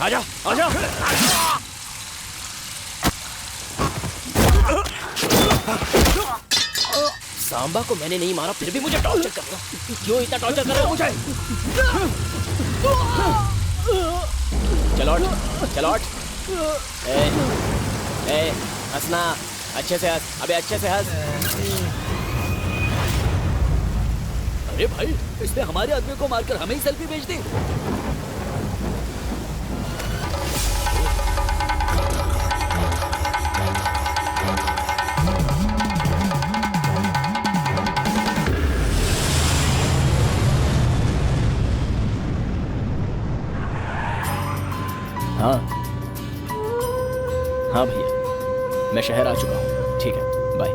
आजा आजा। सांबा को मैंने नहीं मारा फिर भी मुझे टॉर्चर कर रहा। क्यों इतना टॉर्चर कर रहा है मुझे? चलो चलो। हंसना अच्छे से हंस। अबे अच्छे से हंस। अरे भाई इसने हमारे आदमी को मारकर हमें ही सेल्फी भेज दी। हाँ हाँ भैया मैं शहर आ चुका हूँ। ठीक है बाय।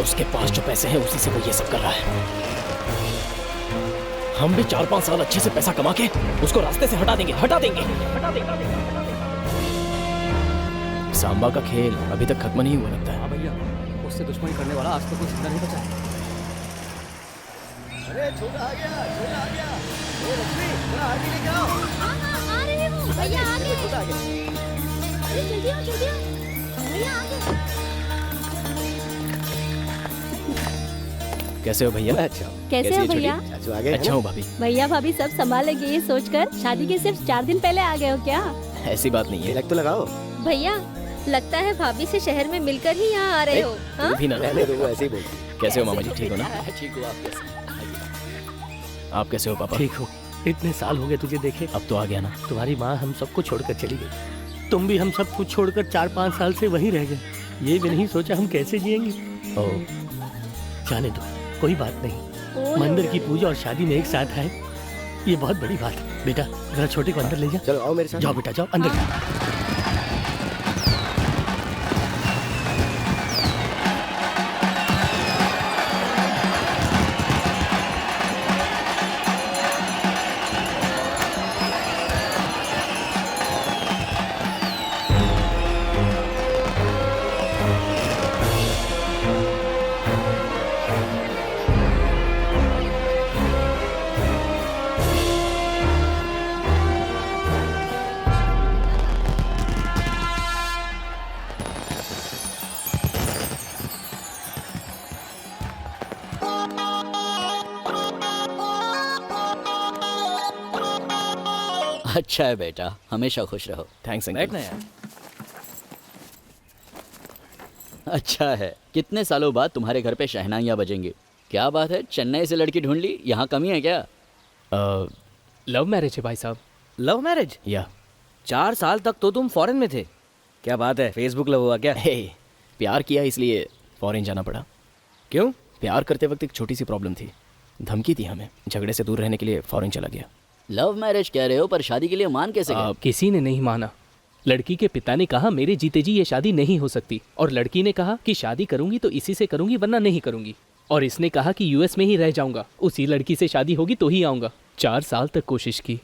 उसके पास जो पैसे हैं उसी से वो ये सब कर रहा है। हम भी 4-5 साल अच्छे से पैसा कमा के उसको रास्ते से हटा देंगे। सांबा का खेल अभी तक खत्म नहीं हुआ लगता है। हाँ भैया उससे दुश्मनी करने वाला आज तक कोई जिंदा नहीं बचा है। अरे छोटा आ गया। ए लक्ष्मी थोड़ा आगे लेके आओ। हाँ आ रहे हैं वो। भैया आ गए। छोटा आ गया। अरे जल्दी आओ भैया आ गए। कैसे हो भैया? अच्छा कैसे हो भैया? चाचू आ गए। अच्छा हूँ भाभी। भैया भाभी सब संभालेंगे ये सोचकर शादी के सिर्फ 4 दिन पहले आ गए हो क्या? ऐसी बात नहीं है। तिलक तो लगाओ। भैया लगता है भाभी से शहर में मिलकर ही यहाँ आ रहे हो। हाँ? भी ना रहने दो, वो ऐसे ही बोलती। कैसे हो मामा जी? ठीक हो ना? ठीक हो आप कैसे? आप कैसे हो पापा? ठीक हो? इतने साल हो गए तुझे देखे। अब तो आ गया ना। तुम्हारी माँ हम सबको छोड़कर चली गई। तुम भी हम सब कुछ छोड़कर 4-5 साल से वहीं रह गए। ये भी नहीं सोचा हम कैसे जिएंगे। जाने दो कोई बात नहीं। मंदिर की पूजा और शादी में एक साथ है ये बहुत बड़ी बात है। बेटा जरा छोटे को अंदर ले जा। चलो आओ मेरे साथ। जाओ बेटा जाओ अंदर जाओ। अच्छा है बेटा हमेशा खुश रहो। Thanks uncle. बैठना यार। अच्छा है कितने सालों बाद तुम्हारे घर पे शहनाइयाँ बजेंगी। क्या बात है चेन्नई से लड़की ढूंढ ली। यहाँ कमी है क्या? लव मैरिज है भाई साहब। Love marriage? या 4 साल तक तो तुम फॉरेन में थे। क्या बात है फेसबुक लव हुआ क्या? प्यार किया इसलिए फॉरेन जाना पड़ा। क्यों? प्यार करते वक्त एक छोटी सी प्रॉब्लम थी। धमकी थी हमें। झगड़े से दूर रहने के लिए फॉरेन चला गया। लव मैरिज कह रहे हो पर शादी के लिए मान कैसे गए? किसी ने नहीं माना। लड़की के पिता ने कहा मेरे जीते जी ये शादी नहीं हो सकती और लड़की ने कहा कि शादी करूंगी तो इसी से करूंगी वरना नहीं करूंगी। और इसने कहा कि यूएस में ही रह जाऊंगा, उसी लड़की से शादी होगी तो ही आऊंगा। 4 साल तक कोशिश की,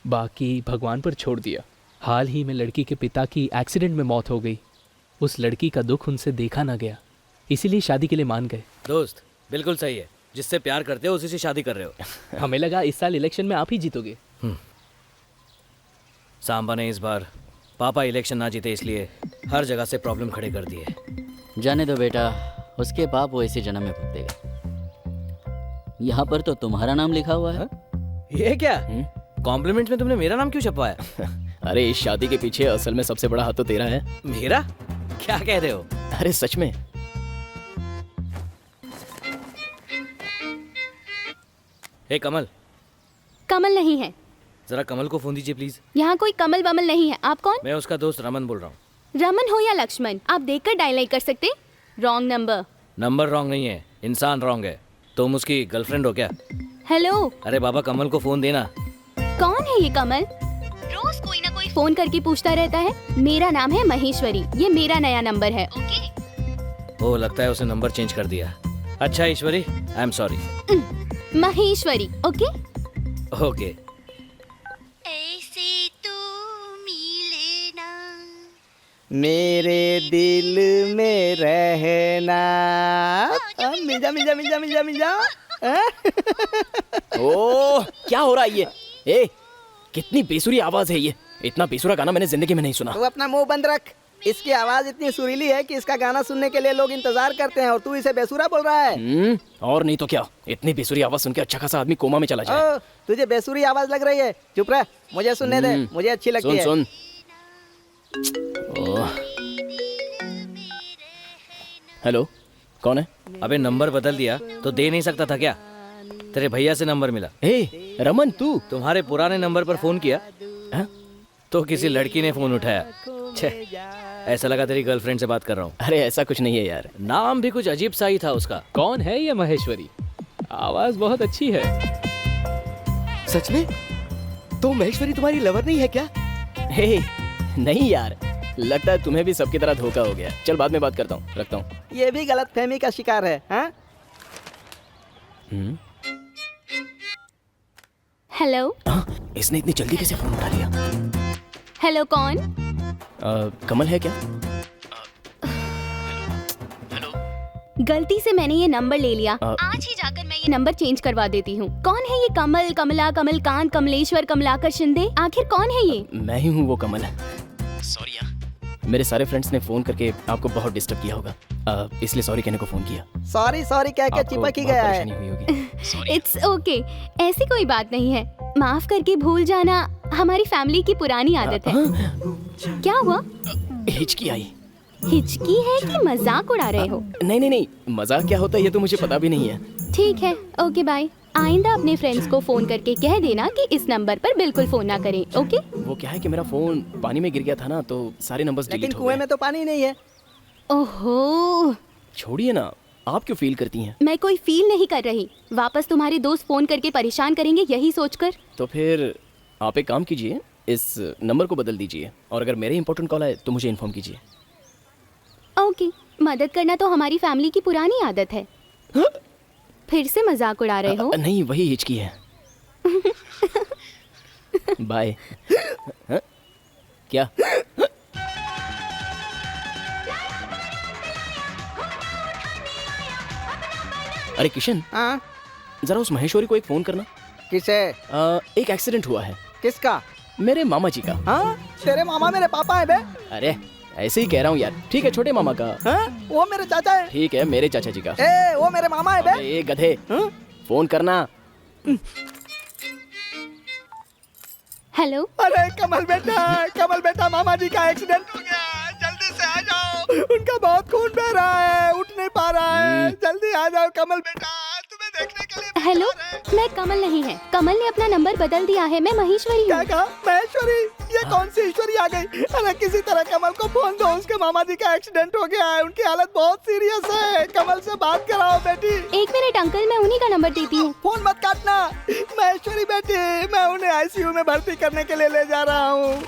बाकी भगवान पर छोड़ दिया। हाल ही में लड़की के पिता की एक्सीडेंट में मौत हो गई। उस लड़की का दुख उनसे देखा ना गया, इसीलिए शादी के लिए मान गए। दोस्त बिल्कुल सही है। जिससे प्यार करते हो उसी से शादी कर रहे हो। हमें लगा इस साल इलेक्शन में आप ही जीतोगे। सांबा ने इस बार पापा इलेक्शन ना जीते इसलिए हर जगह से प्रॉब्लम खड़े कर दिए। जाने दो बेटा उसके पाप वो इसी जन्म में भुगतेगा। यहाँ पर तो तुम्हारा नाम लिखा हुआ है। ये क्या? कॉम्प्लीमेंट में तुमने मेरा नाम क्यों छपवाया? अरे इस शादी के पीछे असल में सबसे बड़ा हाथ तो तेरा है। मेरा? क्या कह रहे हो? अरे सच में। हे कमल। कमल नहीं है। जरा कमल को फोन दीजिए प्लीज। यहाँ कोई कमल वमल नहीं है। आप कौन? मैं उसका दोस्त रमन बोल रहा हूँ। रमन हो या लक्ष्मण आप देखकर डायल नहीं कर सकते। Wrong number. नंबर रॉन्ग नहीं है, इंसान रॉन्ग है। तुम उसकी गर्लफ्रेंड हो क्या? हेलो अरे बाबा कमल को फोन देना। कौन है ये कमल? रोज कोई ना कोई फोन करके पूछता रहता है। मेरा नाम है महेश्वरी, ये मेरा नया नंबर है। ओके। ओह लगता है उसने नंबर चेंज कर दिया। अच्छा Ishwari I am sorry. Maheshwari okay. Okay. ऐसे तू मिले ना। मेरे दिल में रहना। मिल जा मिल जा मिल जा मिल जा मिल जा। ओह क्या हो रहा है ये? ए कितनी बेसुरी आवाज है ये। इतना बेसुरा गाना मैंने जिंदगी में नहीं सुना। तू अपना मुंह बंद रख। इसकी आवाज इतनी सुरीली है कि इसका गाना सुनने के लिए लोग इंतजार करते हैं और तू इसे बेसुरा बोल रहा है। और नहीं तो क्या, इतनी बेसुरी आवाज सुन के अच्छा खासा आदमी कोमा में चला जाए। ओ, तुझे बेसुरी आवाज लग रही है? चुप रह, मुझे सुनने दे, मुझे अच्छी लगती है। सुन ओह हेलो, कौन है? अबे नंबर बदल दिया तो दे नहीं सकता था क्या? तेरे भैया से नंबर मिला। ए रमन तू? तुम्हारे पुराने नंबर पर फोन किया हाँ? तो किसी लड़की ने फोन उठाया। छे, ऐसा लगा तेरी गर्लफ्रेंड से बात कर रहा हूँ। अरे ऐसा कुछ नहीं है यार। नाम भी कुछ अजीब सा ही था उसका। कौन है ये महेश्वरी? आवाज बहुत अच्छी है। सच में? तो महेश्वरी तुम्हारी लवर नहीं है क्या? हे नहीं यार, लगता है तुम्हें भी सबकी तरह धोखा हो गया। चल बाद में बात करता हूँ, रखता हूँ। ये भी गलतफहमी का शिकार है। हाँ? हेलो इसने इतनी जल्दी कैसे फोन उठा लिया? हेलो कौन? कमल है क्या? गलती से मैंने ये नंबर ले लिया। अ- आज ही जाकर मैं ये नंबर चेंज करवा देती हूँ। कौन है ये कमल, कमला, कमलकांत, कमलेश्वर, कमलाकर शिंदे? आखिर कौन है ये? मैं ही हूँ वो कमल। सॉरी यार, मेरे सारे फ्रेंड्स ने फोन करके आपको बहुत डिस्टर्ब किया होगा, इसलिए सॉरी कहने को फोन किया। सॉरी सॉरी कह के आपको चिपक ही बहुत गया परेशानी है। हुई होगी। इट्स ओके, ऐसी कोई बात नहीं है। माफ करके भूल जाना हमारी फैमिली की पुरानी आदत है। क्या हुआ? हिचकी आई। हिचकी है कि मजाक उड़ा रहे हो? नहीं नहीं नहीं, मजाक क्या होता है ये तो मुझे पता भी नहीं है। ठीक है, ओके बाय। आइंदा अपने फ्रेंड्स को फोन करके कह देना कि इस नंबर पर बिल्कुल फोन ना करें, ओके? वो क्या है कि मेरा फोन पानी में गिर गया था ना, तो सारे नंबर्स लेकिन डिलीट हो कुएं गए। में तो पानी नहीं है। ओहो, छोड़िए ना, आप क्यों फील करती हैं? मैं कोई फील नहीं कर रही। वापस तुम्हारे दोस्त फोन करके परेशान करेंगे यही सोचकर। तो फिर आप एक काम कीजिए, इस नंबर को बदल दीजिए और अगर मेरे इंपॉर्टेंट कॉल आए तो मुझे इन्फॉर्म कीजिए। ओके, मदद करना तो हमारी फैमिली की पुरानी आदत है। फिर से मजाक उड़ा रहे हो? नहीं, वही हिचकी है। बाय। हाँ? क्या? अरे किशन, हाँ? जरा उस महेश्वरी को एक फोन करना। किसे? एक एक्सीडेंट हुआ है किसका? मेरे मामा जी का। हाँ? तेरे मामा मेरे पापा है बे? अरे ऐसे ही कह रहा हूँ यार। ठीक है, छोटे मामा का। हाँ? वो मेरे चाचा है। ठीक है, मेरे चाचा जी का। ए, वो मेरे मामा है बे? ए गधे, फोन करना। हेलो, अरे कमल बेटा मामा जी का एक्सीडेंट हो गया है, जल्दी से आ जाओ। उनका बहुत खून बह रहा है, उठ नहीं पा रहा है। जल्दी आ जाओ कमल बेटा, तुम्हें देखने के लिए हेलो, बेकार है। मैं कमल नहीं है। कमल ने अपना नंबर बदल दिया है। मैं महेश्वरी क्या हूँ। कहा? महेश्वरी? ये कौन सी ईश्वरी आ गई? अरे किसी तरह कमल को फोन दो, उसके मामा जी का एक्सीडेंट हो गया है, उनकी हालत बहुत सीरियस है। कमल से बात कराओ बेटी। एक मिनट अंकल, मैं उन्हीं का नंबर देती हूँ। फोन मत काटना। महेश्वरी बेटी, मैं उन्हें आईसीयू में भर्ती करने के लिए ले जा रहा हूँ।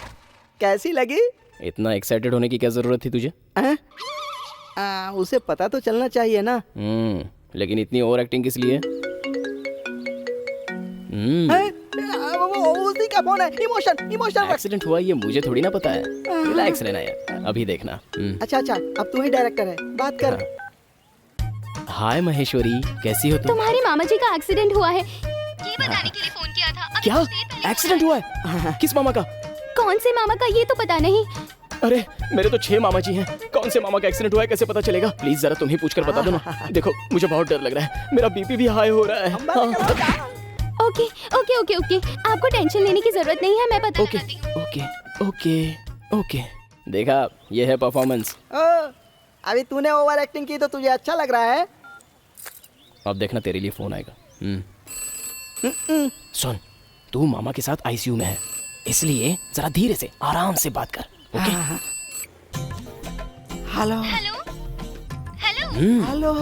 कैसी लगी? इतना एक्साइटेड होने की क्या जरूरत थी तुझे? उसे पता तो चलना चाहिए ना। लेकिन इतनी ओवर एक्टिंग किस लिए? उसी का फोन है। इमोशन। एक्सीडेंट हुआ ये मुझे थोड़ी ना पता है। रिलैक्स रहना यार, अभी देखना। अच्छा, अब तू ही डायरेक्टर है, बात कर। हाय महेश्वरी, कैसी हो तुम? तुम्हारे मामा जी का एक्सीडेंट हुआ है, ये बताने के लिए फोन किया था। अभी क्या कुछ देर पहले एक्सीडेंट हुआ है? किस मामा का? कौन से मामा का ये तो पता नहीं। अरे मेरे तो 6 मामा जी हैं। कौन से मामा का एक्सीडेंट हुआ है कैसे पता चलेगा? प्लीज जरा तुम ही पूछकर बता दो ना। देखो मुझे बहुत डर लग रहा है, मेरा बीपी भी हाई हो रहा है। ओके ओके ओके ओके, आपको टेंशन लेने की जरूरत नहीं है, मैं पता ओके लगाती हूँ। ओके ओके ओके, देखा ये है परफॉर्मेंस। अभी तूने ओवर एक्टिंग की तो तुझे अच्छा लग रहा है? अब देखना तेरे लिए फोन आएगा। सुन, तू मामा के साथ आईसीयू में है, इसलिए जरा धीरे से आराम से बात कर, okay? Hello hello hello hello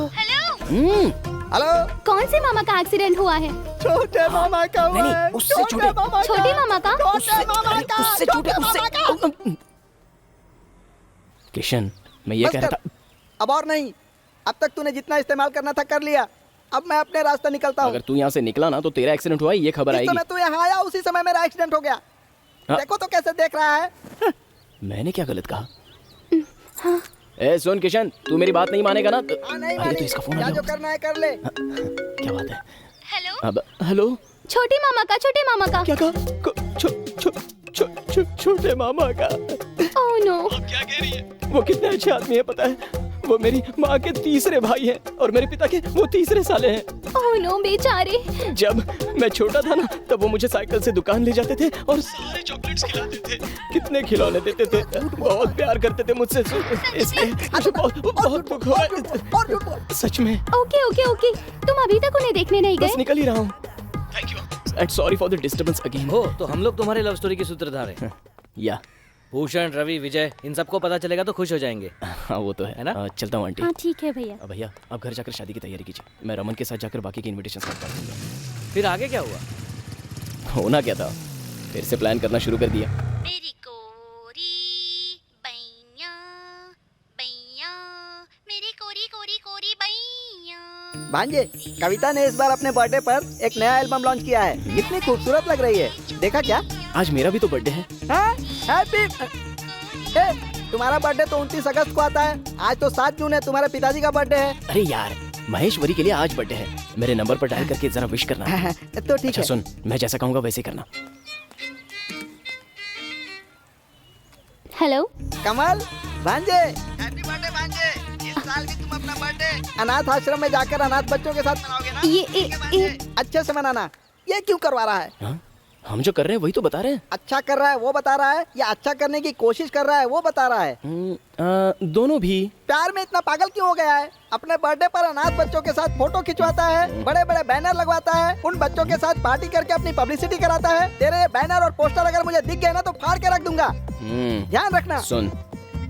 hello, कौन से मामा का एक्सीडेंट हुआ है? छोटे मामा का हुआ नहीं, है। उससे छोटे मामा का। छोटे मामा का? छोटे मामा का। उससे छोटे, उससे। किशन, मैं ये बस कह रहा कर। था। अब और नहीं, अब तक तूने जितना इस्तेमाल करना था कर लिया। अब मैं अपने रास्ते निकलता हूँ। अगर तू यहाँ से निकला ना तो तेरा एक्सीडेंट हुआ ये खबर जिस आएगी। समय तू यहाँ आया उसी समय मेरा एक्सीडेंट हो गया। हाँ। देखो तो कैसे देख रहा है। मैंने क्या गलत कहा? ए सुन किशन, तू मेरी बात नहीं मानेगा ना हाँ, नहीं अरे तो इसका फोन आ जो गया। करना है कर ले। क्या बात है? हेलो, अब हेलो, छोटे मामा का। क्या कहा? छोटे मामा का। Oh no. क्या कह रही है? वो कितने अच्छे आदमी है पता है? वो मेरी माँ के तीसरे भाई हैं और मेरे पिता के वो तीसरे साले हैं। ओह नो बेचारे। जब मैं छोटा था ना तब वो मुझे साइकिल से दुकान ले जाते थे और सारे चॉकलेट्स खिलाते थे, कितने खिलौने देते थे, बहुत प्यार करते थे मुझसे। इसलिए मुझे बहुत दुख हुआ। और झूठ बोल। सच में। ओके, तुम अभी तक उन्हें देखने नहीं बस गए? निकल ही रहा हूँ। Thank you and sorry for the disturbance again. हो तो हम लोग तुम्हारी लव स्टोरी के सूत्रधार हैं। या भूषण, रवि, विजय, इन सबको पता चलेगा तो खुश हो जाएंगे। हाँ वो तो है ना? चलता हूँ आंटी। हाँ ठीक है भैया। भैया अब घर जाकर शादी की तैयारी कीजिए, मैं रमन के साथ जाकर बाकी के इनविटेशन काट दूंगा। फिर आगे क्या हुआ? होना क्या था, फिर से प्लान करना शुरू कर दिया। मेरी कोरी बैया बैया, मेरी कोरी कोरी कोरी बैया। भांजे, कविता ने इस बार अपने बर्थडे पर एक नया एल्बम लॉन्च किया है। कितनी खूबसूरत लग रही है, देखा क्या? आज मेरा भी तो बर्थडे है। हाँ? हैप्पी। तुम्हारा बर्थडे तो 29 अगस्त को आता है, आज तो 7 जून है, तुम्हारे पिताजी का बर्थडे है। अरे यार, महेश्वरी के लिए आज बर्थडे है, मेरे नंबर पर डायल करके जरा विश करना। तो ठीक अच्छा है। सुन, मैं जैसा कहूँगा वैसे करना। हेलो, कमल, भांजे, हैप्पी बर्थडे भांजे। इस साल भी तुम अपना बर्थडे अनाथ आश्रम में जाकर अनाथ बच्चों के साथ मनाओगे ना? ये अच्छे से मनाना। ये क्यों करवा रहा है? हाँ? हम जो कर रहे हैं वही तो बता रहे हैं। अच्छा कर रहा है वो बता रहा है या अच्छा करने की कोशिश कर रहा है वो बता रहा है? दोनों भी। प्यार में इतना पागल क्यों हो गया है? अपने बर्थडे पर अनाथ बच्चों के साथ फोटो खिंचवाता है, बड़े बड़े बैनर लगवाता है, उन बच्चों के साथ पार्टी करके अपनी पब्लिसिटी कराता है। तेरे ये बैनर और पोस्टर अगर मुझे दिख गए ना तो फाड़ के रख दूंगा, ध्यान रखना। सुन,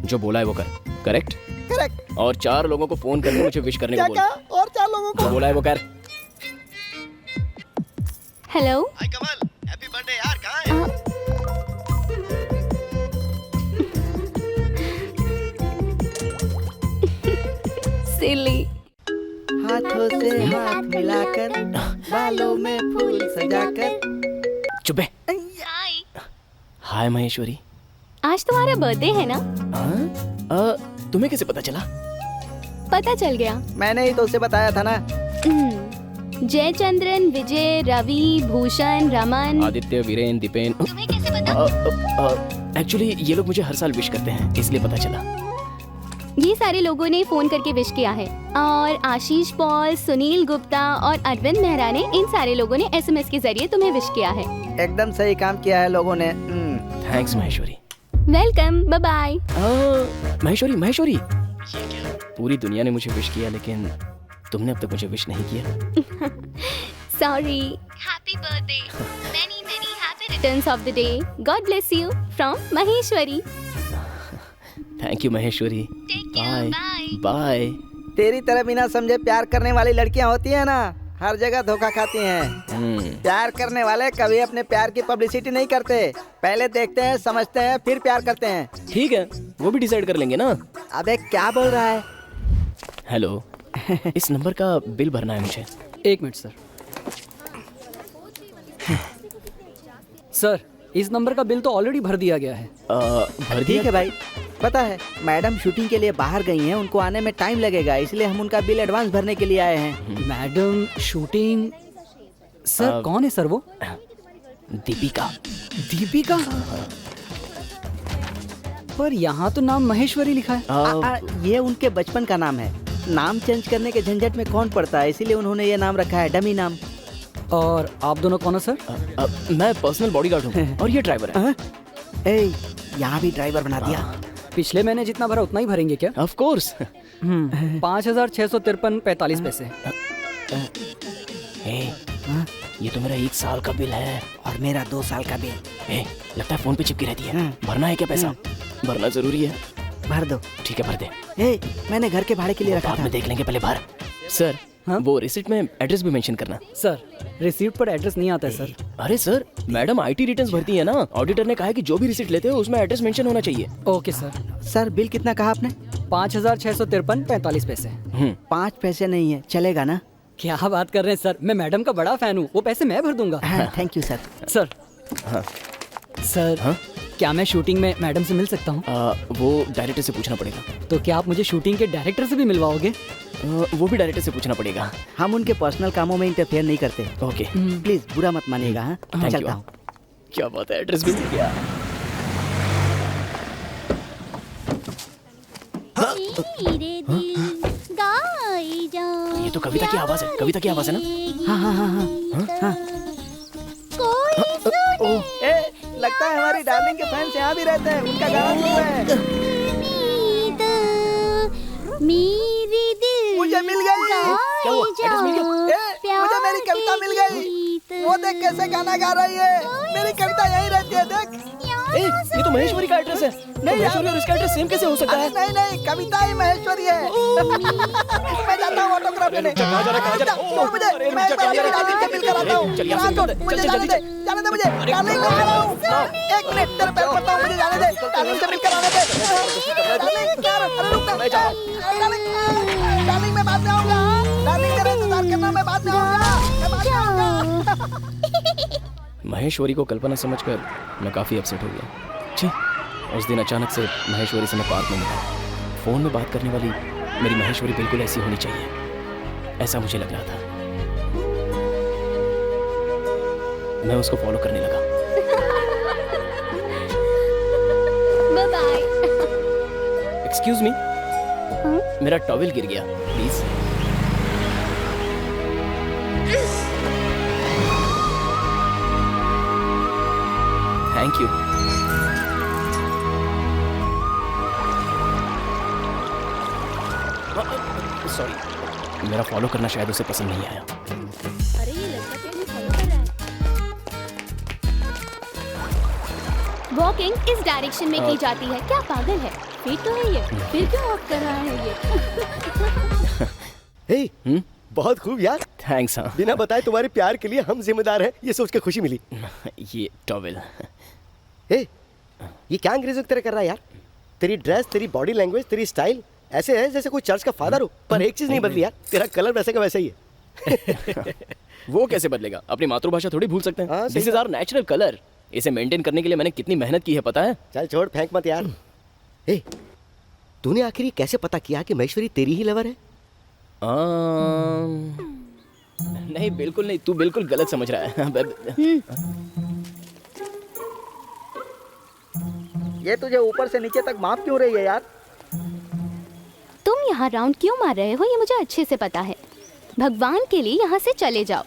जो बोला है वो कर। करेक्ट? करेक्ट। और 4 लोगों को फोन करके मुझे विश करने क्या को कहा? बोल। और 4 लोगों को? जो बोला है वो कर। हेलो। हाय कमल, हैप्पी बर्थडे यार, कहाँ है? सिली। हाथों से हाथ मिलाकर, बालों में फूल सजाकर। चुप बे। हाय। हाय महेश्वरी। आज तुम्हारा बर्थडे है ना? तुम्हें कैसे पता चला? पता चल गया। मैंने ही तो उसे बताया था ना। जयचंद्रन, विजय, रवि, भूषण, रमन। आदित्य, वीरेन, दीपेन। तुम्हें कैसे पता? एक्चुअली ये लोग मुझे हर साल विश करते हैं, इसलिए पता चला। ये सारे लोगों ने फोन करके विश किया है और आशीष पॉल, सुनील गुप्ता और अरविंद मेहरा ने, इन सारे लोगों ने SMS के जरिए तुम्हें विश किया है। एकदम सही काम किया है लोगों ने। Thanks Maheshwari. Welcome, bye bye. Maheshwari, पूरी दुनिया ने मुझे विश किया लेकिन तुमने अब तक मुझे विश नहीं किया। Sorry. Happy birthday. Many many happy returns of the day. God bless you from Maheshwari. Thank you Maheshwari. Bye bye. तेरी तरह बिना समझे प्यार करने वाली लड़कियां होती है ना, हर जगह धोखा खाती हैं। प्यार करने वाले कभी अपने प्यार की पब्लिसिटी नहीं करते, पहले देखते हैं, समझते हैं, फिर प्यार करते हैं। ठीक है, वो भी डिसाइड कर लेंगे ना। अबे क्या बोल रहा है? हेलो, इस नंबर का बिल भरना है मुझे। 1 मिनट सर। सर, इस नंबर का बिल तो ऑलरेडी भर दिया गया है। भर ठीक दिया? है भाई, पता है मैडम शूटिंग के लिए बाहर गई हैं, उनको आने में टाइम लगेगा, इसलिए हम उनका बिल एडवांस भरने के लिए आए हैं। Madam shooting? सर कौन है सर वो? दीपिका। दीपिका? पर यहाँ तो नाम महेश्वरी लिखा है। ये उनके बचपन का नाम है, नाम चेंज करने के झंझट में कौन पड़ता है, इसीलिए उन्होंने ये नाम रखा है, डमी नाम। और आप दोनों कौन है सर? मैं पर्सनल बॉडीगार्ड हूँ और ये ड्राइवर है। यहाँ भी ड्राइवर बना दिया। पिछले महीने जितना भरा उतना ही भरेंगे क्या? Of course. 5,653.45 पैसे। ये तो मेरा 1 साल का बिल है और मेरा 2 साल का बिल। लगता है फोन पे चिपकी रहती है। भरना है क्या पैसा? भरना जरूरी है। भर दो। ठीक है, भर दे। मैंने घर के भाड़े के लिए रखा बाद था। में देख लेंगे, पहले भर। सर, हाँ? वो रिसिप्ट में एड्रेस भी मेंशन करना। सर, रिसीप्ट पर एड्रेस नहीं आता है सर। अरे सर, मैडम IT रिटर्न्स भरती है ना, ऑडिटर ने कहा है कि जो भी रिसिप्ट लेते हो उसमें एड्रेस मेंशन होना चाहिए। Okay sir. सर बिल कितना कहा आपने? 5,653.45 पैसे। 5 पैसे नहीं है, चलेगा ना? क्या बात कर रहे हैं सर, मैं मैडम का बड़ा फैन हूँ, वो पैसे मैं भर दूंगा। Thank you sir. Sir sir क्या मैं शूटिंग में मैडम से मिल सकता हूँ? वो डायरेक्टर से पूछना पड़ेगा। तो क्या आप मुझे शूटिंग के डायरेक्टर से भी मिलवाओगे? वो भी डायरेक्टर से पूछना पड़ेगा। हम उनके पर्सनल कामों में इंटरफेयर नहीं करते। ओके, प्लीज बुरा मत मानिएगा। हाँ, Thank चलता you. हूँ। क्या बात है, एड्रेस भी मिल गया। ये तो कविता की आवाज है, कविता की आवाज है ना? हाँ। ए, लगता है हमारी डार्लिंग के फैंस यहाँ भी रहते हैं, उनका गाना सुन रहे हैं। मुझे मिल गई। क्या हुआ? एड्रेस मिल गया? मुझे मेरी कविता मिल गई। वो देख कैसे गाना गा रही है। मेरी कविता यहीं रहती है, देख। ये तो महेश्वरी का एड्रेस है। नहीं, महेश्वरी और इसका एड्रेस सेम कैसे हो सकता है? नहीं, कविता ही महेश्वरी है। मैं जाता हूँ ऑटोग्राफ लेने। कहाँ जा रहा है? छोड़ मुझे, मैं डार्लिंग से मिलकर आता हूूँ। चल यहाँ से निकल दे, मुझे चल जाने दे, जाने दे मुझे। डार्लिंग मैं आ रहा हूँ। एक मिनट, तेरे पैर पड़ता हूँ, मुझे जाने दे। डार्लिंग से मिलकर आने दे। डार्लिंग यार, अरे रुक मैं जा रहा हूँ। डार्लिंग मैं बाद में आऊँगा। डार्लिंग तेरा इंतजार करना, मैं बाद में आऊँगा। मैं बाद में आऊँगा। महेश्वरी को कल्पना समझकर मैं काफ़ी अपसेट हो गया। छी, उस दिन अचानक से महेश्वरी से मैं पार्क में मिला। फ़ोन में बात करने वाली मेरी महेश्वरी बिल्कुल ऐसी होनी चाहिए, ऐसा मुझे लग रहा था। मैं उसको फॉलो करने लगा। Bye bye. एक्सक्यूज मी, मेरा टॉवेल गिर गया, प्लीज। Thank you. सॉरी, मेरा फॉलो करना शायद उसे पसंद नहीं आया। अरे ये लड़का क्या फॉलो कर रहा है? वॉकिंग इस डायरेक्शन में की जाती है। क्या पागल है? फिर तो है ये, फिर क्यों ऑफ कर रहा है ये? हे, बहुत खूब यार। थैंक्स। हाँ, बिना बताए तुम्हारे प्यार के लिए हम जिम्मेदार हैं, ये सोच के खुशी मिली। ये टॉवेल। हे, ये क्या अंग्रेजों की तरह कर रहा है यार? तेरी ड्रेस, तेरी बॉडी लैंग्वेज, तेरी स्टाइल ऐसे है जैसे कोई चर्च का फादर हो। पर एक चीज नहीं बदली यार, तेरा कलर वैसे का वैसा ही है। वो कैसे बदलेगा? अपनी मातृभाषा थोड़ी भूल सकते हाँ, हैं। सही this is our natural colour. इसे मेंटेन करने के लिए मैंने कितनी मेहनत की है पता है? चल छोड़, फेंक मत यार। हे, तूने आखिर ये कैसे पता किया कि महेश्वरी तेरी ही लवर है? नहीं, बिल्कुल नहीं, तू बिल्कुल गलत समझ रहा है। ये तुझे ऊपर से नीचे तक माफ क्यों रही है यार? तुम यहाँ राउंड क्यों मार रहे हो ये मुझे अच्छे से पता है। भगवान के लिए यहाँ से चले जाओ।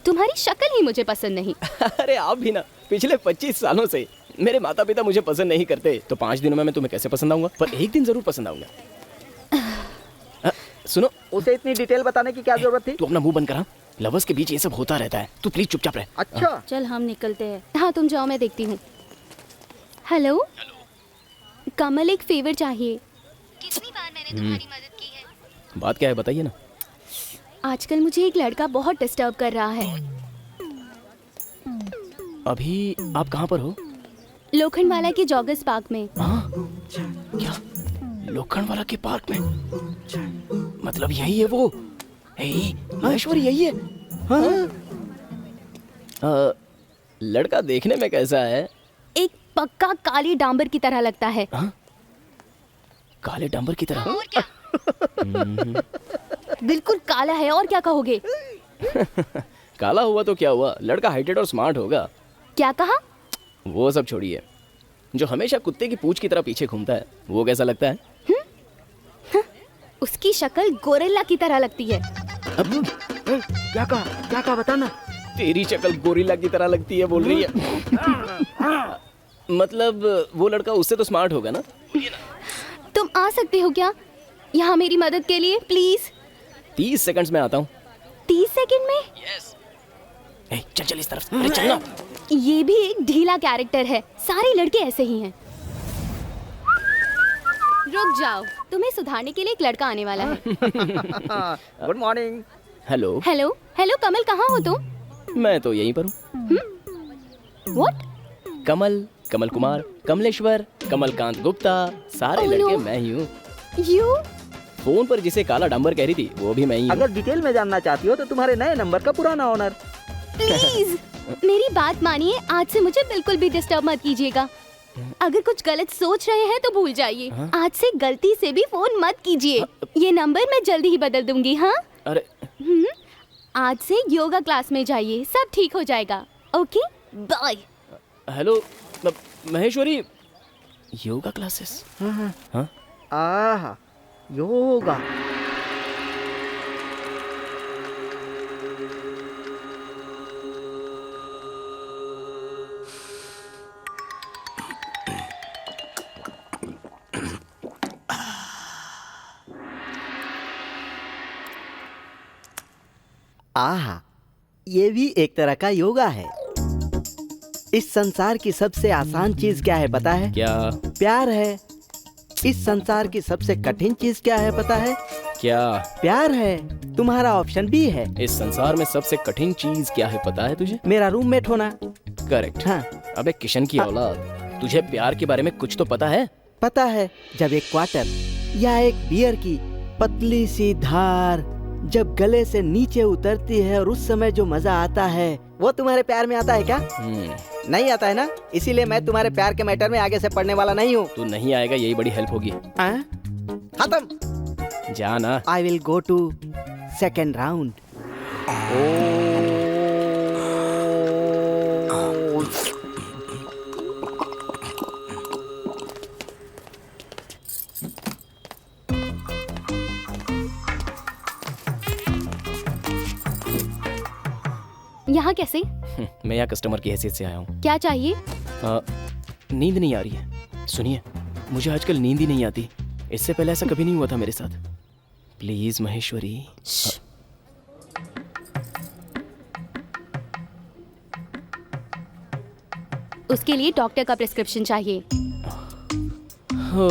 तुम्हारी शक्ल ही मुझे पसंद नहीं। अरे आप भी ना, पिछले 25 सालों से मेरे माता पिता मुझे पसंद नहीं करते, तो 5 दिनों में मैं तुम्हें कैसे पसंद आऊंगा? पर एक दिन जरूर पसंद आऊंगा। सुनो, उसे इतनी डिटेल बताने की क्या जरूरत थी? तू अपना मुंह बंद करा। लवर्स के बीच ये सब होता रहता है, तू प्लीज चुपचाप रह। अच्छा, चल हम निकलते हैं। हाँ तुम जाओ, मैं देखती हूँ। हेलो कमल, एक फेवर चाहिए। कितनी बार मैंने तुम्हारी मदद की है? बात क्या है बताइए ना। आजकल मुझे एक लड़का बहुत डिस्टर्ब कर रहा है। अभी आप कहाँ पर हो? लोखंडवाला के जॉगर्स पार्क में। हाँ? क्या लोखंडवाला के पार्क में? मतलब यही है वो? महेश्वरी यही है? हाँ? लड़का देखने में कैसा है? एक पक्का काली डांबर की तरह लगता है। हाँ? काले डांबर की तरह? और क्या? बिल्कुल काला है, और क्या कहोगे? काला हुआ तो क्या हुआ, लड़का हाइटेड और स्मार्ट होगा। क्या कहा? वो सब छोड़िए, जो हमेशा कुत्ते की पूंछ की तरह पीछे घूमता है वो कैसा लगता है? उसकी शक्ल गोरिल्ला की तरह लगती है। क्या कहा बताना। तेरी शक्ल गोरिल्ला की तरह लगती है बोल रही है। मतलब वो लड़का उससे तो स्मार्ट होगा ना? तुम आ सकते हो क्या यहाँ मेरी मदद के लिए, प्लीज? 30 सेकंड्स में आता हूँ। 30 सेकंड में? चल चल इस तरफ से। अरे चल ना। ये भी एक ढीला कैरेक्टर है, सारे लड़के ऐसे ही हैं। रुक जाओ, तुम्हें सुधारने के लिए एक लड़का आने वाला है। Good morning. Hello hello hello Kamal, कहाँ हो तुम? मैं तो यहीं पर हूँ। व्हाट? कमल, कमल कुमार, कमलेश्वर, कमलकांत गुप्ता, सारे Oh, लड़के no. मैं ही हूँ। यू फोन पर जिसे काला डंबर कह रही थी वो भी मैं ही हूँ। अगर डिटेल में जानना चाहती हो तो तुम्हारे नए नंबर का पुराना ओनर। प्लीज मेरी बात मानिए, आज से मुझे बिल्कुल भी डिस्टर्ब मत कीजिएगा। अगर कुछ गलत सोच रहे हैं तो भूल जाइए। आज से गलती से भी फोन मत कीजिए। ये नंबर मैं जल्दी ही बदल दूंगी। हाँ, अरे आज से योगा क्लास में जाइए, सब ठीक हो जाएगा। Okay bye. Hello Maheshwari, yoga classes? हाँ आहा, योगा। आहा, ये भी एक तरह का योगा है। इस संसार की सबसे आसान चीज क्या है पता है? क्या? प्यार है। इस संसार की सबसे कठिन चीज क्या है पता है? क्या? प्यार है। तुम्हारा ऑप्शन बी है। इस संसार में सबसे कठिन चीज क्या है पता है तुझे? मेरा रूममेट होना। करेक्ट। हाँ। अबे किशन की औलाद, तुझे प्यार के बारे में कुछ तो पता है? पता है, जब एक क्वार्टर या एक बियर की पतली सी धार जब गले से नीचे उतरती है और उस समय जो मजा आता है वो तुम्हारे प्यार में आता है क्या? नहीं आता है ना, इसीलिए मैं तुम्हारे प्यार के मैटर में आगे से पढ़ने वाला नहीं हूँ। तू नहीं आएगा यही बड़ी हेल्प होगी। खत्म। जा ना। I will go to second round. यहाँ कैसे? मैं यहाँ कस्टमर की हैसियत से आया हूँ। क्या चाहिए? नींद नहीं आ रही है। सुनिए, मुझे आजकल नींद ही नहीं आती। इससे पहले ऐसा कभी नहीं हुआ था मेरे साथ। प्लीज महेश्वरी। उसके लिए डॉक्टर का प्रिस्क्रिप्शन चाहिए। हो,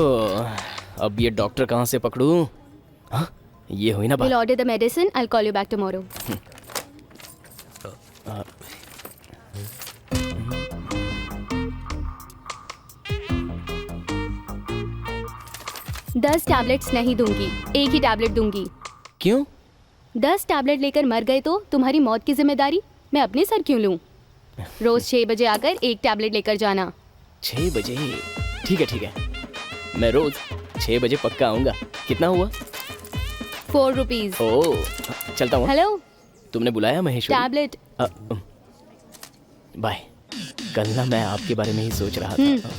अब ये डॉक्टर कहाँ से पकड़ूं? हाँ, ये हुई ना बात। We'll order the medicine. I'll call you back tomorrow. 10 tablets नहीं दूंगी, एक ही टैबलेट दूंगी। क्यों? 10 टैबलेट लेकर मर गए तो तुम्हारी मौत की जिम्मेदारी मैं अपने सर क्यों लूं? रोज 6 बजे आकर एक टैबलेट लेकर जाना। 6 बजे? ठीक है ठीक है, मैं रोज 6 बजे पक्का आऊंगा। कितना हुआ? 4 रुपीज। ओह, चलता हूँ। हेलो, तुमने बुलाया महेश्वरी? टैबलेट। बाय। कल ना मैं आपके बारे में ही सोच रहा था।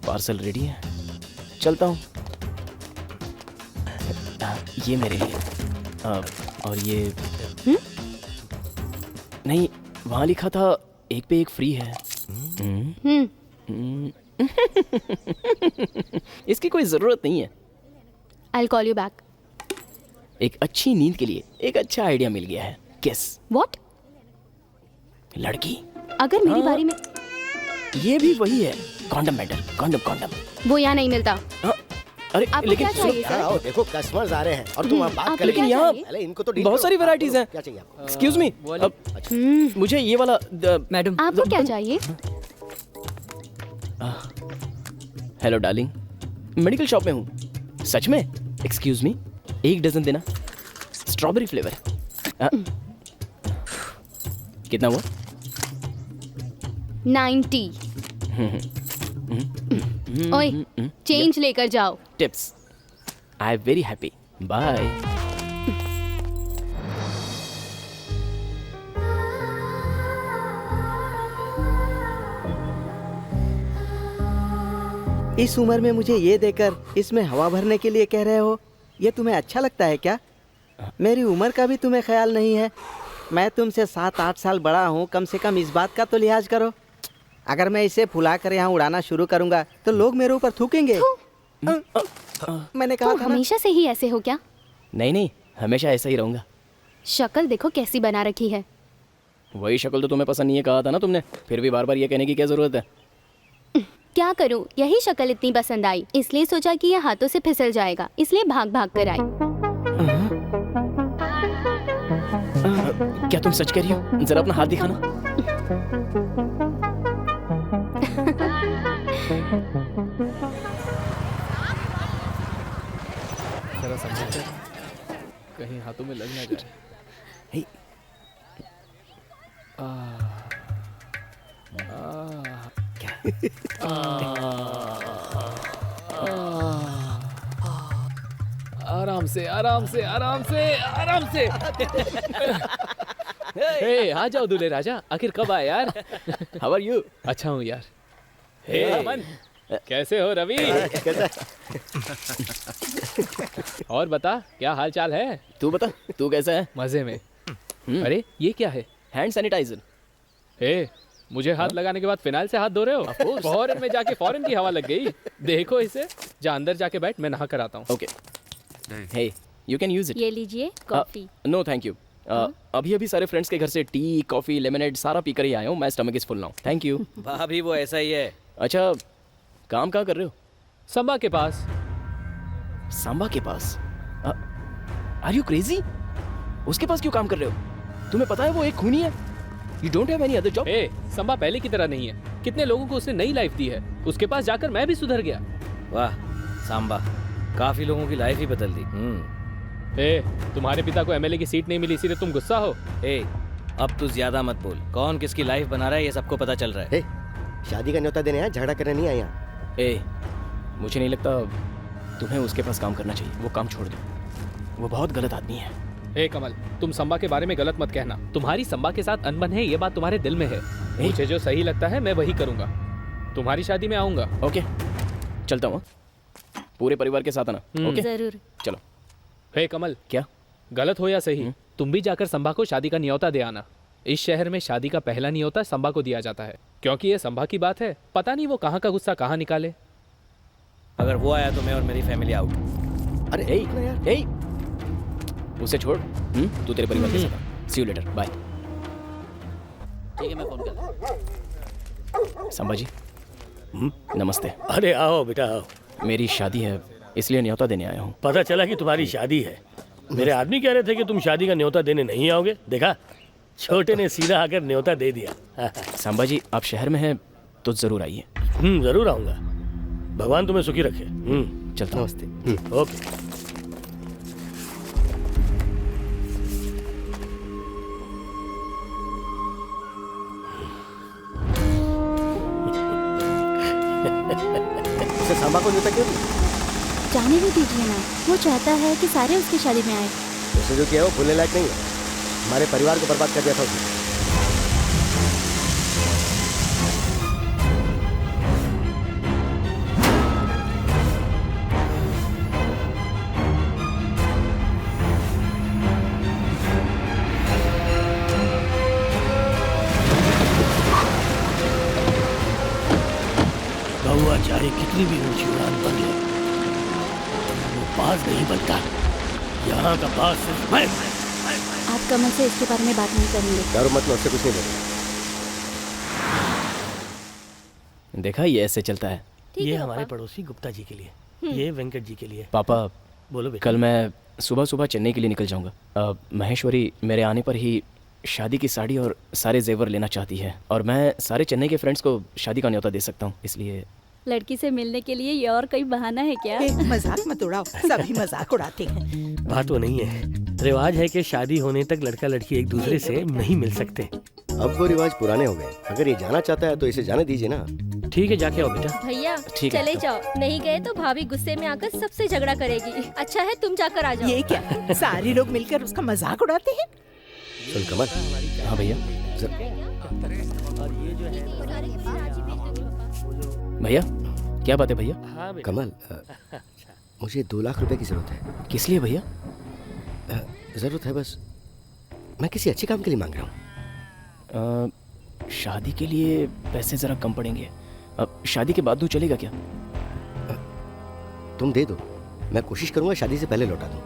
पार्सल रेडी है, चलता हूँ। ये मेरे लिए। और ये नहीं, वहाँ लिखा था एक पे एक फ्री है। इसकी कोई जरूरत नहीं है। I'll call you back. एक अच्छी नींद के लिए एक अच्छा आइडिया मिल गया है। किस? What? लड़की। अगर मेरी बारी में ये भी वही है। Condom matter, condom condom. वो यहाँ नहीं मिलता। अरे आपको लेकिन क्या चाहिए सर? आओ, देखो कस्टमर्स आ रहे हैं और तुम बात आपको कर। लेकिन क्या यहाँ चाहिए? पहले इनको तो deal बहुत करो। सारी हाँ, वैरायटीज बोलो, हैं। क्या चाहिए आपको? एक्सक्यूज मी, मुझे ये वाला मैडम, आपको क्या चाहिए? हेलो डार्लिंग, मेडिकल शॉप में हूँ। सच में? एक्सक्यूज मी, एक डजन देना, स्ट्रॉबेरी फ्लेवर। कितना हुआ? 90। ओए, चेंज लेकर जाओ। Tips. I am very happy. Bye. इस उम्र में मुझे ये देकर इसमें हवा भरने के लिए कह रहे हो, ये तुम्हें अच्छा लगता है क्या? मेरी उम्र का भी तुम्हें ख्याल नहीं है। मैं तुमसे 7-8 साल बड़ा हूँ, कम से कम इस बात का तो लिहाज करो। अगर मैं इसे फुलाकर यहाँ उड़ाना शुरू करूँगा तो लोग मेरे ऊपर थूकेंगे। मैंने कहा तुम था ना। हमेशा से ही ऐसे हो क्या? नहीं नहीं, हमेशा ऐसा ही रहूंगा। शक्ल देखो कैसी बना रखी है। वही शक्ल तो तुम्हें पसंद नहीं है कहा था ना तुमने, फिर भी बार बार ये कहने की क्या जरूरत है? क्या करूं, यही शक्ल इतनी पसंद आई, इसलिए सोचा कि ये हाथों से फिसल जाएगा, इसलिए भाग भाग कर आई। क्या तुम सच कह रही हो? जरा अपना हाथ दिखाना। जरा संभल कर, कहीं हाथों में लग ना जाए। हे, आराम से आराम से आराम से आराम से। हे आ जाओ दूल्हे राजा, आखिर कब आए यार? How are you? अच्छा हूँ यार। हे अमन, कैसे हो रवि? कैसा? और बता, क्या हाल चाल है? तू बता, तू कैसा है? मजे में। अरे ये क्या है? Hand sanitiser. हे, मुझे हाथ लगाने के बाद फिनाइल से हाथ धो रहे हो? फॉरेन में जाके फॉरेन की हवा लग गई। देखो इसे, जा अंदर जाके बैठ, मैं नहा कर आता हूँ। Okay. Hey, you can use it. ये लीजिए कॉफी। No thank you. अभी अभी सारे फ्रेंड्स के घर से टी, कॉफी, लेमनेड सारा पी कर ही आया हूँ। मैं stomach is full now. Thank you. भाभी वो ऐसा ही है। अच्छा, काम कहाँ कर रहे हो? संबा के पास। सांबा के पास? Are you crazy? उसके पास क्यों काम कर रहे हो? तुम्हें पता है वो एक खूनी है। You don't have any other job. ए, संबा पहले की तरह नहीं है। कितने लोगों को उसने नई लाइफ दी है। उसके पास जाकर मैं भी सुधर गया। वाह सांबा, काफी लोगों की लाइफ ही बदल दी। ए, तुम्हारे पिता को एमएलए की सीट नहीं मिली इसीलिए तुम गुस्सा हो? ए, अब तू ज्यादा मत बोल। कौन किसकी लाइफ बना रहा है ये सबको पता चल रहा है। हे, शादी का न्योता देने आया, झगड़ा करने नहीं आया यहाँ। ए, मुझे नहीं लगता तुम्हें उसके पास काम करना चाहिए। वो काम छोड़ दो, वो बहुत गलत आदमी है। ए कमल, तुम संबा के बारे में गलत मत कहना। तुम्हारी संबा के साथ अनबन है, ये बात तुम्हारे दिल में है। मुझे जो सही लगता है मैं वही करूंगा। तुम्हारी शादी में आऊंगा। ओके, चलता हूँ। पूरे परिवार के साथ आना। ओके, जरूर। चलो। हे कमल, क्या? गलत हो या सही, तुम भी जाकर संबा को शादी का न्योता दे आना। इस शहर में शादी का पहला न्योता संबा को दिया जाता है, क्योंकि ये संबा की बात है। पता नहीं वो कहाँ का गुस्सा कहाँ निकाले। अगर वो आया तो मैं और मेरी फैमिली आउट। अरे ए, ए, उसे छोड़। तू तेरे परिवार के साथ आ। सी यू लेटर, बाय। ठीक है, मैं फोन कर। संबा जी, नमस्ते। अरे आओ बेटा आओ। मेरी शादी है, इसलिए न्योता देने आया हूँ। पता चला कि तुम्हारी शादी है। मेरे आदमी कह रहे थे कि तुम शादी का न्योता देने नहीं आओगे। देखा, छोटे ने सीधा आकर न्योता दे दिया। सांबा जी, आप शहर में हैं तो जरूर आइए। जरूर आऊंगा। भगवान तुम्हें सुखी रखे। चलता हूँ। नमस्ते। ओके। सांबा को न्योता क्यों दी? जाने भी दीजिए ना, वो चाहता है कि सारे उसकी शादी में आए। उसने जो किया वो भूलने लायक नहीं है। हमारे परिवार को बर्बाद कर दिया था उसने। बहुआ चाहे कितनी भी ऊंची उड़ान भर ले, वो पास नहीं बनता। यहाँ का पास सिर्फ मैं। आप कमल से इसके बारे में बात नहीं करेंगे? दारू मत लो, उससे कुछ नहीं बोलो। देखा, ये ऐसे चलता है। ये हमारे पड़ोसी गुप्ता जी के लिए, ये वेंकट जी के लिए। पापा, बोलो बेटा। कल मैं सुबह सुबह चेन्नई के लिए निकल जाऊंगा। महेश्वरी मेरे आने पर ही शादी की साड़ी और सारे जेवर लेना चाहती है, और मैं सारे चेन्नई के फ्रेंड्स को शादी का न्योता दे सकता हूँ। इसलिए लड़की से मिलने के लिए ये और कोई बहाना है क्या? मजाक मत उड़ाओ, सभी मजाक उड़ाते हैं। बात वो नहीं है, रिवाज है कि शादी होने तक लड़का लड़की एक दूसरे से नहीं मिल सकते। अब वो रिवाज पुराने हो गए। अगर ये जाना चाहता है तो इसे जाने दीजिए ना। ठीक है, जाके आओ बेटा। भैया ठीक है, चले तो। जाओ, नहीं गए तो भाभी गुस्से में आकर सबसे झगड़ा करेगी। अच्छा है तुम जाकर आ जाओ। ये क्या, सारे लोग मिलकर उसका मजाक उड़ाते हैं? सुन कमल। हाँ भैया। भैया, क्या बात है भैया? कमल, मुझे 2 लाख रुपए की जरूरत है। किस लिए भैया? जरूरत है बस। मैं किसी अच्छे काम के लिए मांग रहा हूँ। शादी के लिए पैसे जरा कम पड़ेंगे। शादी के बाद दूं चलेगा क्या? तुम दे दो, मैं कोशिश करूंगा शादी से पहले लौटा दूं।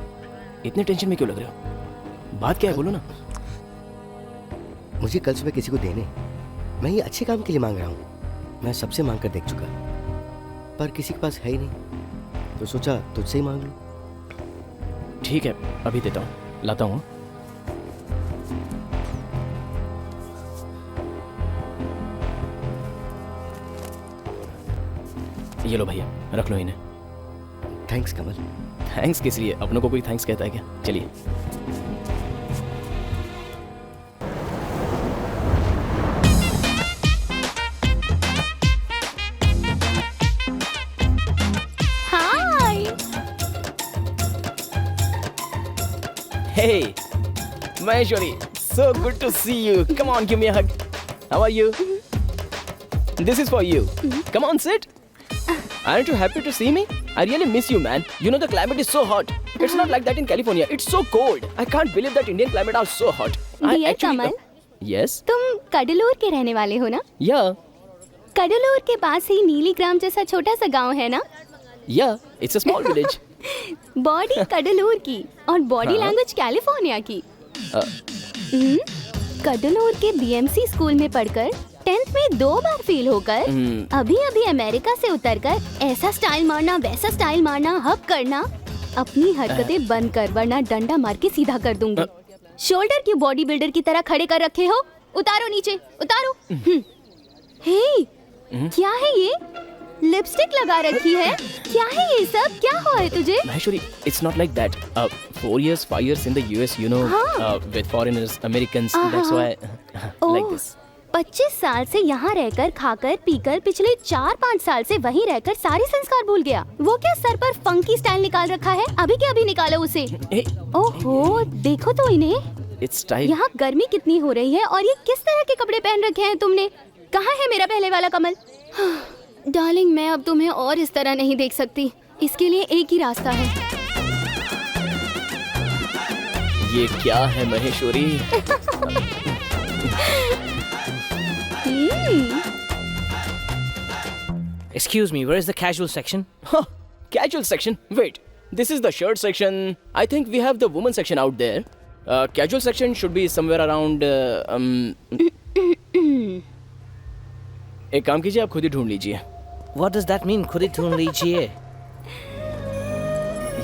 इतने टेंशन में क्यों लग रहे हो? बात क्या है, बोलो ना। मुझे कल सुबह किसी को देने, मैं ये अच्छे काम के लिए मांग रहा हूँ। मैं सबसे मांग कर देख चुका, पर किसी के पास है ही नहीं, तो सोचा तुझसे ही मांग लूं। ठीक है, अभी देता हूँ, लाता हूँ। ये लो भैया, रख लो इन्हें। थैंक्स कमल। थैंक्स किस लिए? अपनों को कोई थैंक्स कहता है क्या? चलिए। हाय। Hey, Maheshwari, so good to see you. Come on, give me a hug. How are you? This is for you. Come on, sit. Aren't you happy to see me? I really miss you, man. You know the climate is so hot. It's not like that in California. It's so cold. I can't believe that Indian climate are so hot. Dear Kamal, yes? तुम कडलूर के रहने वाले हो ना? Yeah. Cuddalore के पास ही नीलीग्राम जैसा छोटा सा गांव है ना? Yeah, it's a small village. Body Cuddalore की और बॉडी लैंग्वेज कैलिफोर्निया की। कडलूर के बीएमसी स्कूल में पढ़कर 10th में 2 बार फेल होकर अभी अभी अमेरिका से उतरकर ऐसा स्टाइल मारना वैसा स्टाइल मारना हक करना, अपनी हरकतें बंद कर वरना डंडा मार के सीधा कर दूंगी। शोल्डर की बॉडी बिल्डर की तरह खड़े कर रखे हो, उतारो नीचे, उतारो। हे, क्या है ये? लिपस्टिक लगा रखी है, क्या है ये सब? क्या हुआ है तुझे? Maheshwari, it's not like that. 4 years, 5 years in the US, you know, with foreigners, Americans, that's why like this. 25 साल से यहाँ रहकर खाकर पीकर पिछले 4-5 साल से वहीं रहकर सारे संस्कार भूल गया। वो क्या सर पर फंकी स्टाइल निकाल रखा है? अभी के अभी निकालो उसे। ओहो, देखो तो इन्हें। It's style. यहाँ गर्मी कितनी हो रही है और ये किस तरह के कपड़े पहन रखे हैं तुमने? कहाँ है मेरा पहले वाला कमल? डार्लिंग, मैं अब तुम्हें और इस तरह नहीं देख सकती। इसके लिए एक ही रास्ता है। ये क्या है Maheshwari? Excuse me, where is the casual section? Casual section? Wait, this is the shirt section. I think we have the woman section out there. Casual section should be somewhere around. एक काम कीजिए, आप खुद ही ढूंढ लीजिए। What does that mean? खुद ही ढूंढ लीजिए।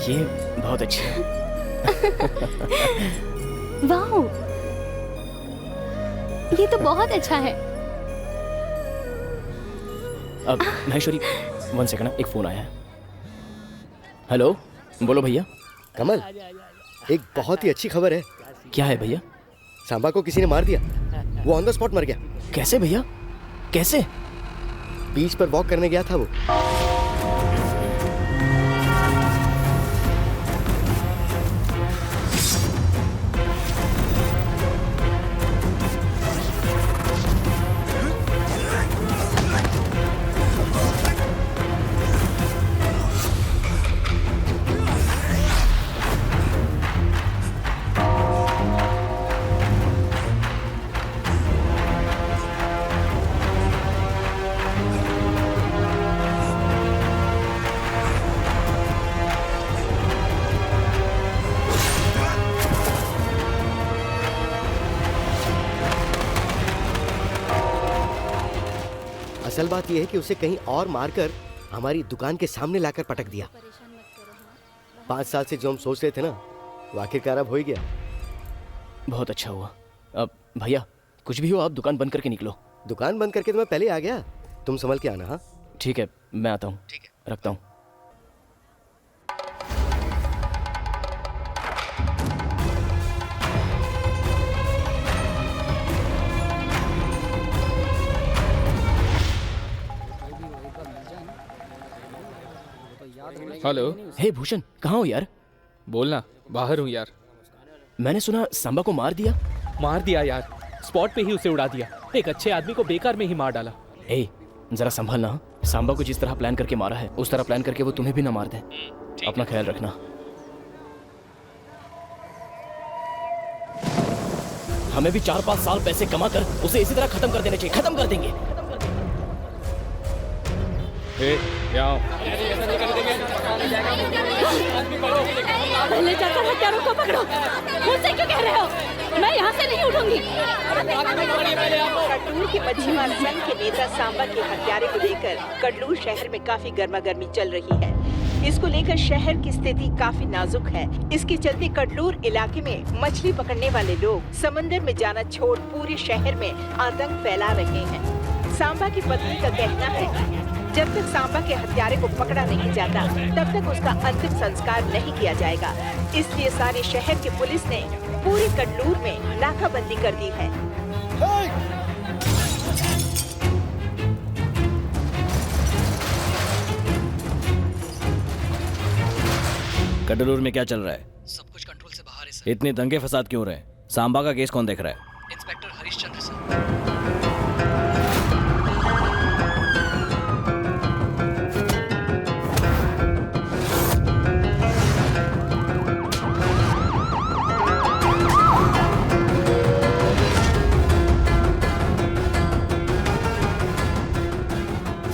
ये बहुत अच्छी है। वाओ, ये तो बहुत अच्छा है। अब महेश्वरी, 1 सेकंड, एक फोन आया है। हेलो, बोलो भैया। कमल, एक बहुत ही अच्छी खबर है। क्या है भैया? सांबा को किसी ने मार दिया। वो ऑन द स्पॉट मर गया। कैसे भैया? कैसे? बीच पर वॉक करने गया था वो। असल बात यह है कि उसे कहीं और मारकर हमारी दुकान के सामने लाकर पटक दिया। 5 साल से जो हम सोच रहे थे ना, वो आखिरकार अब हो ही गया। बहुत अच्छा हुआ। अब भैया, कुछ भी हो आप दुकान बंद करके निकलो। दुकान बंद करके तो मैं पहले ही आ गया। तुम संभल के आना। हाँ ठीक है, मैं आता हूँ। ठीक है, रखता हूँ। हेलो। हे भूषण, कहाँ हो यार? बोलना, बाहर हूँ यार। मैंने सुना सांबा को मार दिया। मार दिया यार, स्पॉट पे ही उसे उड़ा दिया। एक अच्छे आदमी को बेकार में ही मार डाला। ए, जरा संभलना। सांबा को जिस तरह प्लान करके मारा है, उस तरह प्लान करके वो तुम्हें भी ना मार दे। अपना ख्याल रखना। हमें भी 4-5 साल पैसे कमा कर उसे इसी तरह खत्म कर देना चाहिए। खत्म कर देंगे। पहले जाकर हत्यारों को पकड़ो। मुझसे क्यों कह रहे हो? मैं यहाँ से नहीं उठूंगी। कडलूर के मच्छीमार संघ के नेता सांबा के हत्यारे को लेकर कडलूर शहर में काफी गर्मागर्मी चल रही है। इसको लेकर शहर की स्थिति काफी नाजुक है। इसके चलते कडलूर इलाके में मछली पकड़ने वाले लोग समंदर में जाना छोड़ पूरे शहर में आतंक फैला रहे हैं। सांबा की पत्नी का कहना है, जब तक सांबा के हत्यारे को पकड़ा नहीं जाता तब तक उसका अंतिम संस्कार नहीं किया जाएगा। इसलिए सारे शहर की पुलिस ने पूरे कडलूर में नाकाबंदी कर दी है। कडलूर में क्या चल रहा है? सब कुछ कंट्रोल से बाहर है सर। इतने दंगे फसाद क्यों रहे? सांबा का केस कौन देख रहा है? Inspector Harishchandra sir.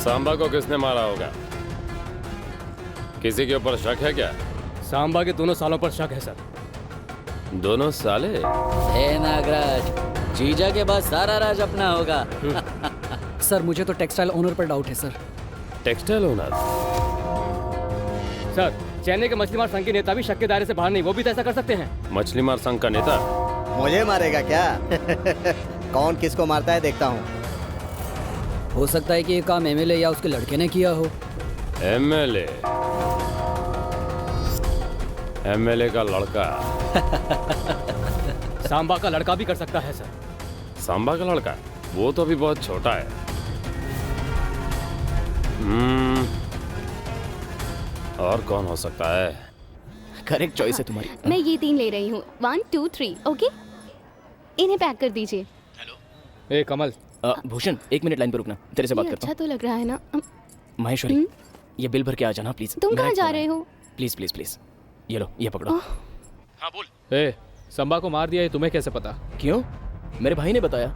सांबा को किसने मारा होगा? किसी के ऊपर शक है क्या? सांबा के दोनों सालों पर शक है सर। दोनों साले? हे नागराज, जीजा के बाद सारा राज अपना होगा। सर मुझे तो टेक्सटाइल ओनर पर डाउट है sir. Textile owner? Sir Chennai के मछली मार संघ के नेता भी शक के दायरे से बाहर नहीं, वो भी तो ऐसा कर सकते हैं। मछली मार संघ का नेता? मुझे मारेगा क्या? कौन किसको मारता है देखता हूँ। हो सकता है कि ये काम एमएलए या उसके लड़के ने किया हो। एमएलए? एमएलए का लड़का? सांबा का लड़का भी कर सकता है सर। सांबा का लड़का? वो तो अभी बहुत छोटा है। और कौन हो सकता है? करेक्ट चॉइस है तुम्हारी। मैं ये 3 ले रही हूँ, 1 2 3। ओके, इन्हें पैक कर दीजिए। ए कमल। भूषण 1 मिनट लाइन पर रुकना, तेरे से बात ये करता अच्छा तो लग रहा है ना। महेश्वरी, ये बिल भर के आ जाना प्लीज। तुम कहाँ जा रहे हो? प्लीज प्लीज प्लीज, ये लो, ये पकड़ो। हाँ बोल। ए संबा को मार दिया, ये तुम्हें कैसे पता? क्यों? मेरे भाई ने बताया।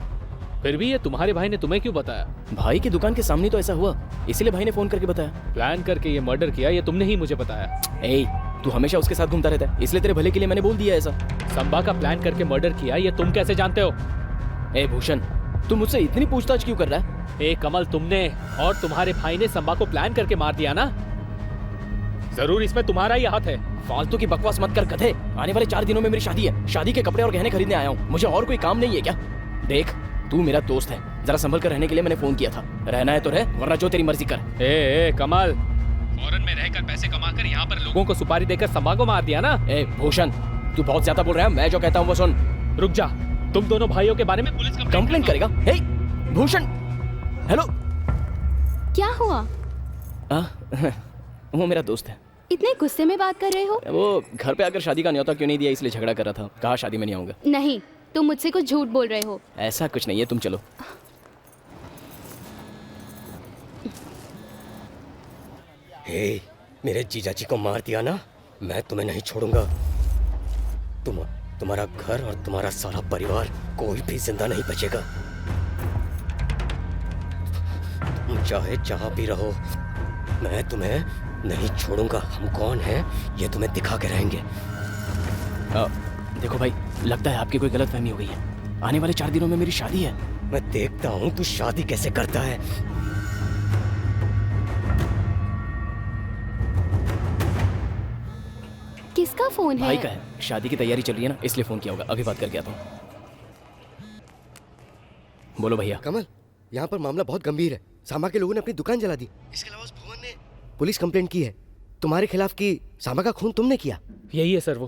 फिर भी ये तुम्हारे भाई ने तुम्हें क्यों बताया? भाई की दुकान के सामने तो ऐसा हुआ, इसीलिए भाई ने फोन करके बताया। प्लान करके ये मर्डर किया, ये तुमने ही मुझे बताया। ए, तू हमेशा उसके साथ घूमता रहता है, इसलिए तेरे भले के लिए मैंने बोल दिया ऐसा। संबा का प्लान करके मर्डर किया, ये तुम कैसे जानते हो? ए भूषण, तू मुझसे इतनी पूछताछ क्यों कर रहा है? ए कमल, तुमने और तुम्हारे भाई ने संबा को प्लान करके मार दिया ना? जरूर इसमें तुम्हारा ही हाथ है। फालतू की बकवास मत कर गधे। आने वाले 4 दिनों में मेरी शादी है, शादी के कपड़े और गहने खरीदने आया हूँ। मुझे और कोई काम नहीं है क्या? देख, तू मेरा दोस्त है, जरा संभल कर रहने के लिए मैंने फोन किया था। रहना है तो रह, वरना जो तेरी मर्जी कर। ए कमल, फॉरेन में रहकर पैसे कमाकर यहाँ पर लोगों को सुपारी देकर संबा को मार दिया ना? ए भूषण, तू बहुत ज्यादा बोल रहा है। मैं जो कहता हूँ वो सुन। रुक जा, तुम दोनों भाइयों के बारे में पुलिस कंप्लेंट करेगा? हे भूषण, हेलो। क्या हुआ? वो मेरा दोस्त है। इतने गुस्से में बात कर रहे हो? वो घर पे आकर शादी का न्योता क्यों नहीं दिया, इसलिए झगड़ा कर रहा था। कहा शादी में नहीं आऊंगा। नहीं, तुम मुझसे कुछ झूठ बोल रहे हो। ऐसा कुछ नहीं है, तुम चलो। हे, मेरे जीजा जी को मार दिया ना, मैं तुम्हें नहीं छोड़ूंगा। तुम्हारा घर और तुम्हारा सारा परिवार, कोई भी जिंदा नहीं बचेगा। तुम चाहे जहां भी रहो, मैं तुम्हें नहीं छोड़ूंगा। हम कौन हैं ये तुम्हें दिखा के रहेंगे। देखो भाई, लगता है आपकी कोई गलतफहमी हो गई है। आने वाले 4 दिनों में मेरी शादी है। मैं देखता हूँ तू शादी कैसे करता है। किसका फोन है? भाई का है, शादी की तैयारी चल रही है ना, इसलिए फोन किया होगा। अभी बात करके आता हूँ। बोलो भैया। कमल, यहाँ पर मामला बहुत गंभीर है। सांबा के लोगों ने अपनी दुकान जला दी। इसके अलावा उस भुवन ने पुलिस कंप्लेंट की है तुम्हारे खिलाफ कि सांबा का खून तुमने किया। यही है सर वो।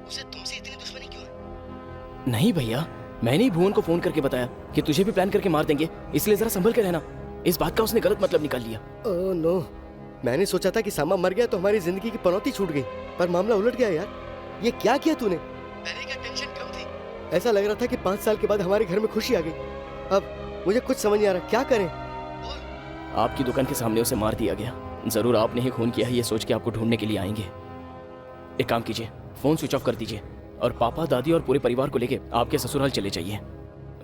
उसे तुमसे इतनी दुश्मनी क्यों है? नहीं भैया, मैंने ही भुवन को फोन करके बताया कि तुझे भी प्लान करके मार देंगे, इसलिए जरा संभल के रहना। इस बात का उसने गलत मतलब निकाल लिया। ओह नो, मैंने सोचा था कि सांबा मर गया तो हमारी जिंदगी की पनौती छूट गई, पर मामला उलट गया यार। ये क्या किया तूने? पहले क्या टेंशन कम थी? ऐसा लग रहा था कि 5 साल के बाद हमारे घर में खुशी आ गई। अब मुझे कुछ समझ नहीं आ रहा, क्या करें? आपकी दुकान के सामने उसे मार दिया गया। जरूर आपने ही खून किया है, ये सोच के आपको ढूंढने के लिए आएंगे। एक काम कीजिए, फोन स्विच ऑफ कर दीजिए और पापा, दादी और पूरे परिवार को लेके आपके ससुराल चले जाइए।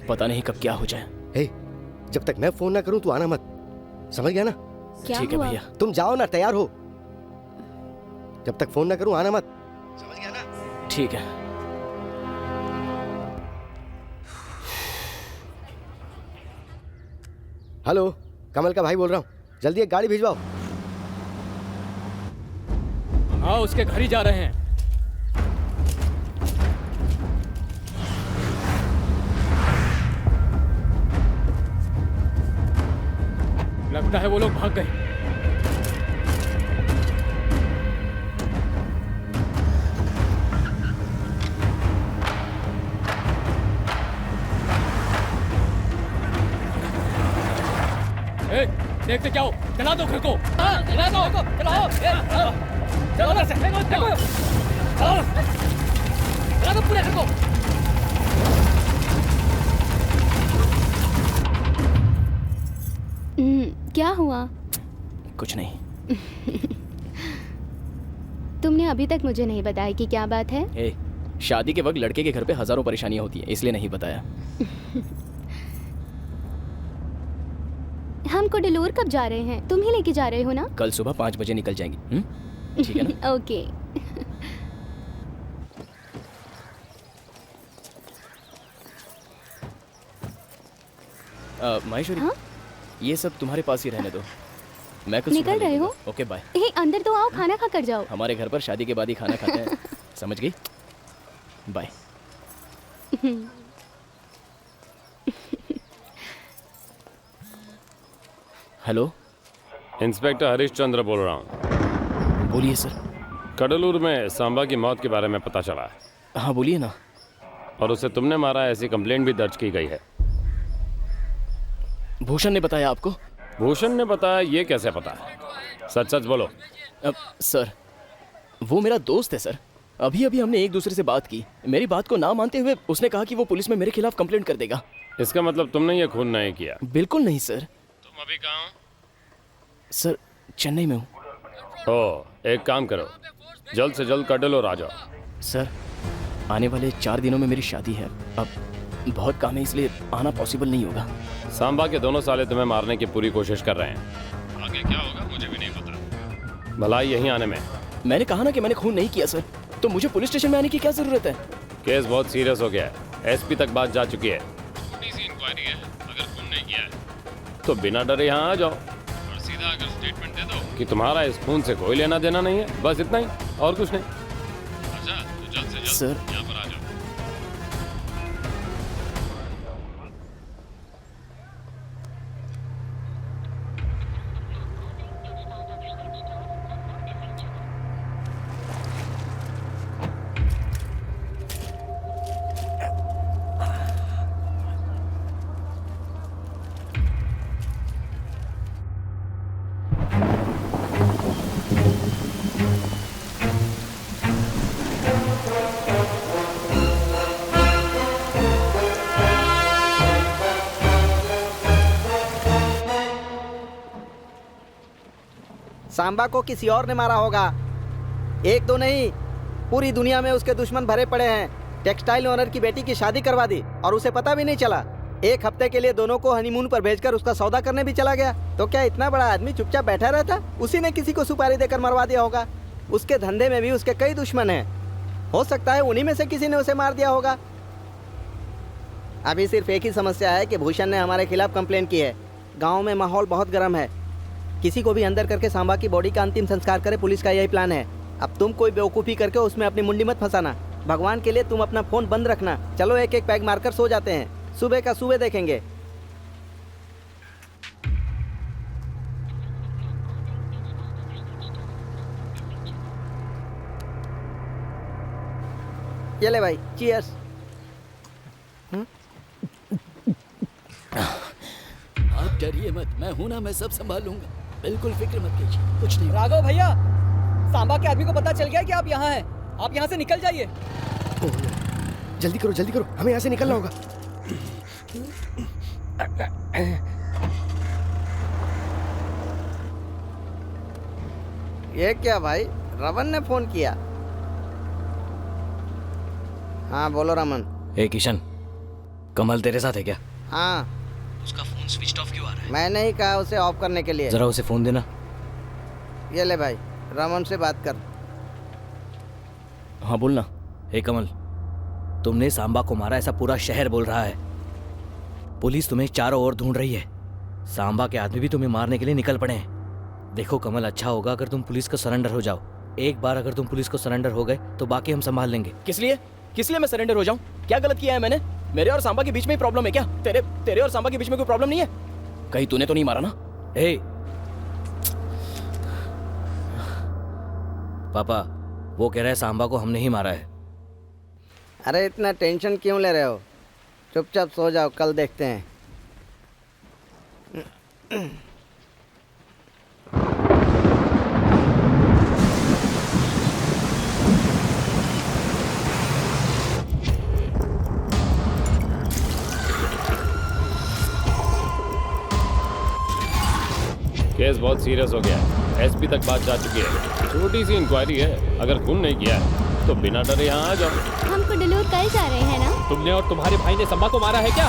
पता नहीं कब क्या हो जाए। हे, जब तक मैं फोन ना करूं तू आना मत, समझ गया ना? ठीक है भैया। तुम जाओ ना, तैयार हो। जब तक फोन ना करूं आना मत, समझ गया ना? ठीक है। हेलो, कमल का भाई बोल रहा हूँ, जल्दी एक गाड़ी भिजवाओ। हाँ, उसके घर ही जा रहे हैं। लगता है वो लोग भाग गए। ए, देखते क्या हो, चला दो घर को। चला दो, चलाओ, चलो उधर से, देखो, चलाओ, चला दो पूरे घर को। क्या हुआ? कुछ नहीं। तुमने अभी तक मुझे नहीं बताया कि क्या बात है। ए, शादी के वक्त लड़के के घर पे हजारों परेशानियां होती है, इसलिए नहीं बताया। हम कोडलूर कब जा रहे हैं? तुम ही लेके जा रहे हो ना? कल सुबह 5 बजे निकल जाएंगी। ठीक है ना? ओके। माहेश्वरी, ये सब तुम्हारे पास ही रहने दो, मैं कुछ निकल रहे हो? Okay bye. अंदर तो आओ, खाना खा कर जाओ। हमारे घर पर शादी के बाद ही खाना खाते हैं, समझ गई? Bye. Hello, inspector Harish Chandra बोल रहा हूँ। बोलिए सर। कडलूर में सांबा की मौत के बारे में पता चला है। हाँ बोलिए ना। और उसे तुमने मारा ऐसी कंप्लेंट भी दर्ज की गई है। भूषण ने बताया आपको? भूषण ने बताया, ये कैसे पता है? सच सच बोलो। सर, वो मेरा दोस्त है सर। अभी अभी हमने एक दूसरे से बात की। मेरी बात को ना मानते हुए उसने कहा कि वो पुलिस में मेरे खिलाफ कंप्लेंट कर देगा। इसका मतलब तुमने ये खून नहीं किया? बिल्कुल नहीं सर। तुम अभी कहाँ हो? सर, चेन्नई में हूँ। ओ, एक काम करो, जल्द से जल्द कडलूर आ जाओ। सर, आने वाले 4 दिनों में मेरी शादी है। अब बहुत काम है, इसलिए आना पॉसिबल नहीं होगा। सांबा के दोनों साले तुम्हें मारने की पूरी कोशिश कर रहे हैं। आगे क्या होगा मुझे भी नहीं पता। भलाई यहीं आने में। मैंने कहा ना कि मैंने खून नहीं किया सर, तो मुझे पुलिस स्टेशन में आने की क्या जरूरत है? केस बहुत सीरियस हो गया है, एसपी तक बात जा चुकी है। छोटी सी इंक्वायरी है, अगर खून नहीं किया है तो बिना डरे यहाँ आ जाओ और सीधा अगर स्टेटमेंट दे दो कि तुम्हारा इस खून से कोई लेना देना नहीं है, बस इतना ही और कुछ नहीं। अच्छा, तो जल्द से जल्द यहाँ पर आ जाओ। सांबा को किसी और ने मारा होगा। एक दो नहीं, पूरी दुनिया में उसके दुश्मन भरे पड़े हैं। टेक्सटाइल ओनर की बेटी की शादी करवा दी और उसे पता भी नहीं चला। एक हफ्ते के लिए दोनों को हनीमून पर भेजकर उसका सौदा करने भी चला गया। तो क्या इतना बड़ा आदमी चुपचाप बैठा रहता? उसी ने किसी को सुपारी देकर मरवा दिया होगा। उसके धंधे में भी उसके कई दुश्मन हैं। हो सकता है उन्हीं में से किसी ने उसे मार दिया होगा। अभी सिर्फ एक ही समस्या है कि भूषण ने हमारे खिलाफ कंप्लेन की है। गाँव में माहौल बहुत गर्म है। किसी को भी अंदर करके सांबा की बॉडी का अंतिम संस्कार करे, पुलिस का यही प्लान है। अब तुम कोई बेवकूफ़ी करके उसमें अपनी मुंडी मत फंसाना। भगवान के लिए तुम अपना फ़ोन बंद रखना। चलो एक एक पैग मारकर सो जाते हैं, सुबह का सुबह देखेंगे। ये ले भाई, चीयर्स। आप डरिए मत, मैं हूं ना, मैं सब संभाल लूंगा। बिल्कुल फिक्र मत कीजिए, कुछ नहीं। राघव भैया, सांबा के आदमी को पता चल गया कि आप यहाँ हैं। आप यहाँ से निकल जाइए। जल्दी करो, हमें यहाँ से निकलना होगा। ये क्या भाई, रमन ने फोन किया? हाँ बोलो रमन। ए किशन, कमल तेरे साथ है क्या? हाँ। उसका फोन स्विच ऑफ क्यों आ रहा है? मैंने ही कहा उसे ऑफ करने के लिए। जरा उसे फोन देना। ये ले भाई, रमन से बात कर। हाँ बोलना। हे कमल, तुमने सांबा को मारा ऐसा पूरा शहर बोल रहा है। पुलिस तुम्हें चारों ओर ढूंढ रही है। सांबा के आदमी भी तुम्हें मारने के लिए निकल पड़े हैं। देखो कमल, अच्छा होगा अगर तुम पुलिस को सरेंडर हो जाओ। एक बार अगर तुम पुलिस को सरेंडर हो गए तो बाकी हम संभाल लेंगे। किस लिए मैं सरेंडर हो जाऊं? क्या गलत किया है मैंने? मेरे और सांबा के बीच में ही प्रॉब्लम है क्या? तेरे और सांबा के बीच में कोई प्रॉब्लम नहीं है? कहीं तूने तो नहीं मारा ना? ए, पापा वो कह रहे हैं सांबा को हमने ही मारा है। अरे इतना टेंशन क्यों ले रहे हो? चुपचाप सो जाओ, कल देखते हैं। केस बहुत सीरियस हो गया है। एसपी तक बात जा चुकी है। छोटी सी इंक्वायरी है, अगर खून नहीं किया है तो बिना डरे यहाँ आ जाओ। हम कुंडलूर कल जा रहे हैं ना? तुमने और तुम्हारे भाई ने संबा को मारा है क्या?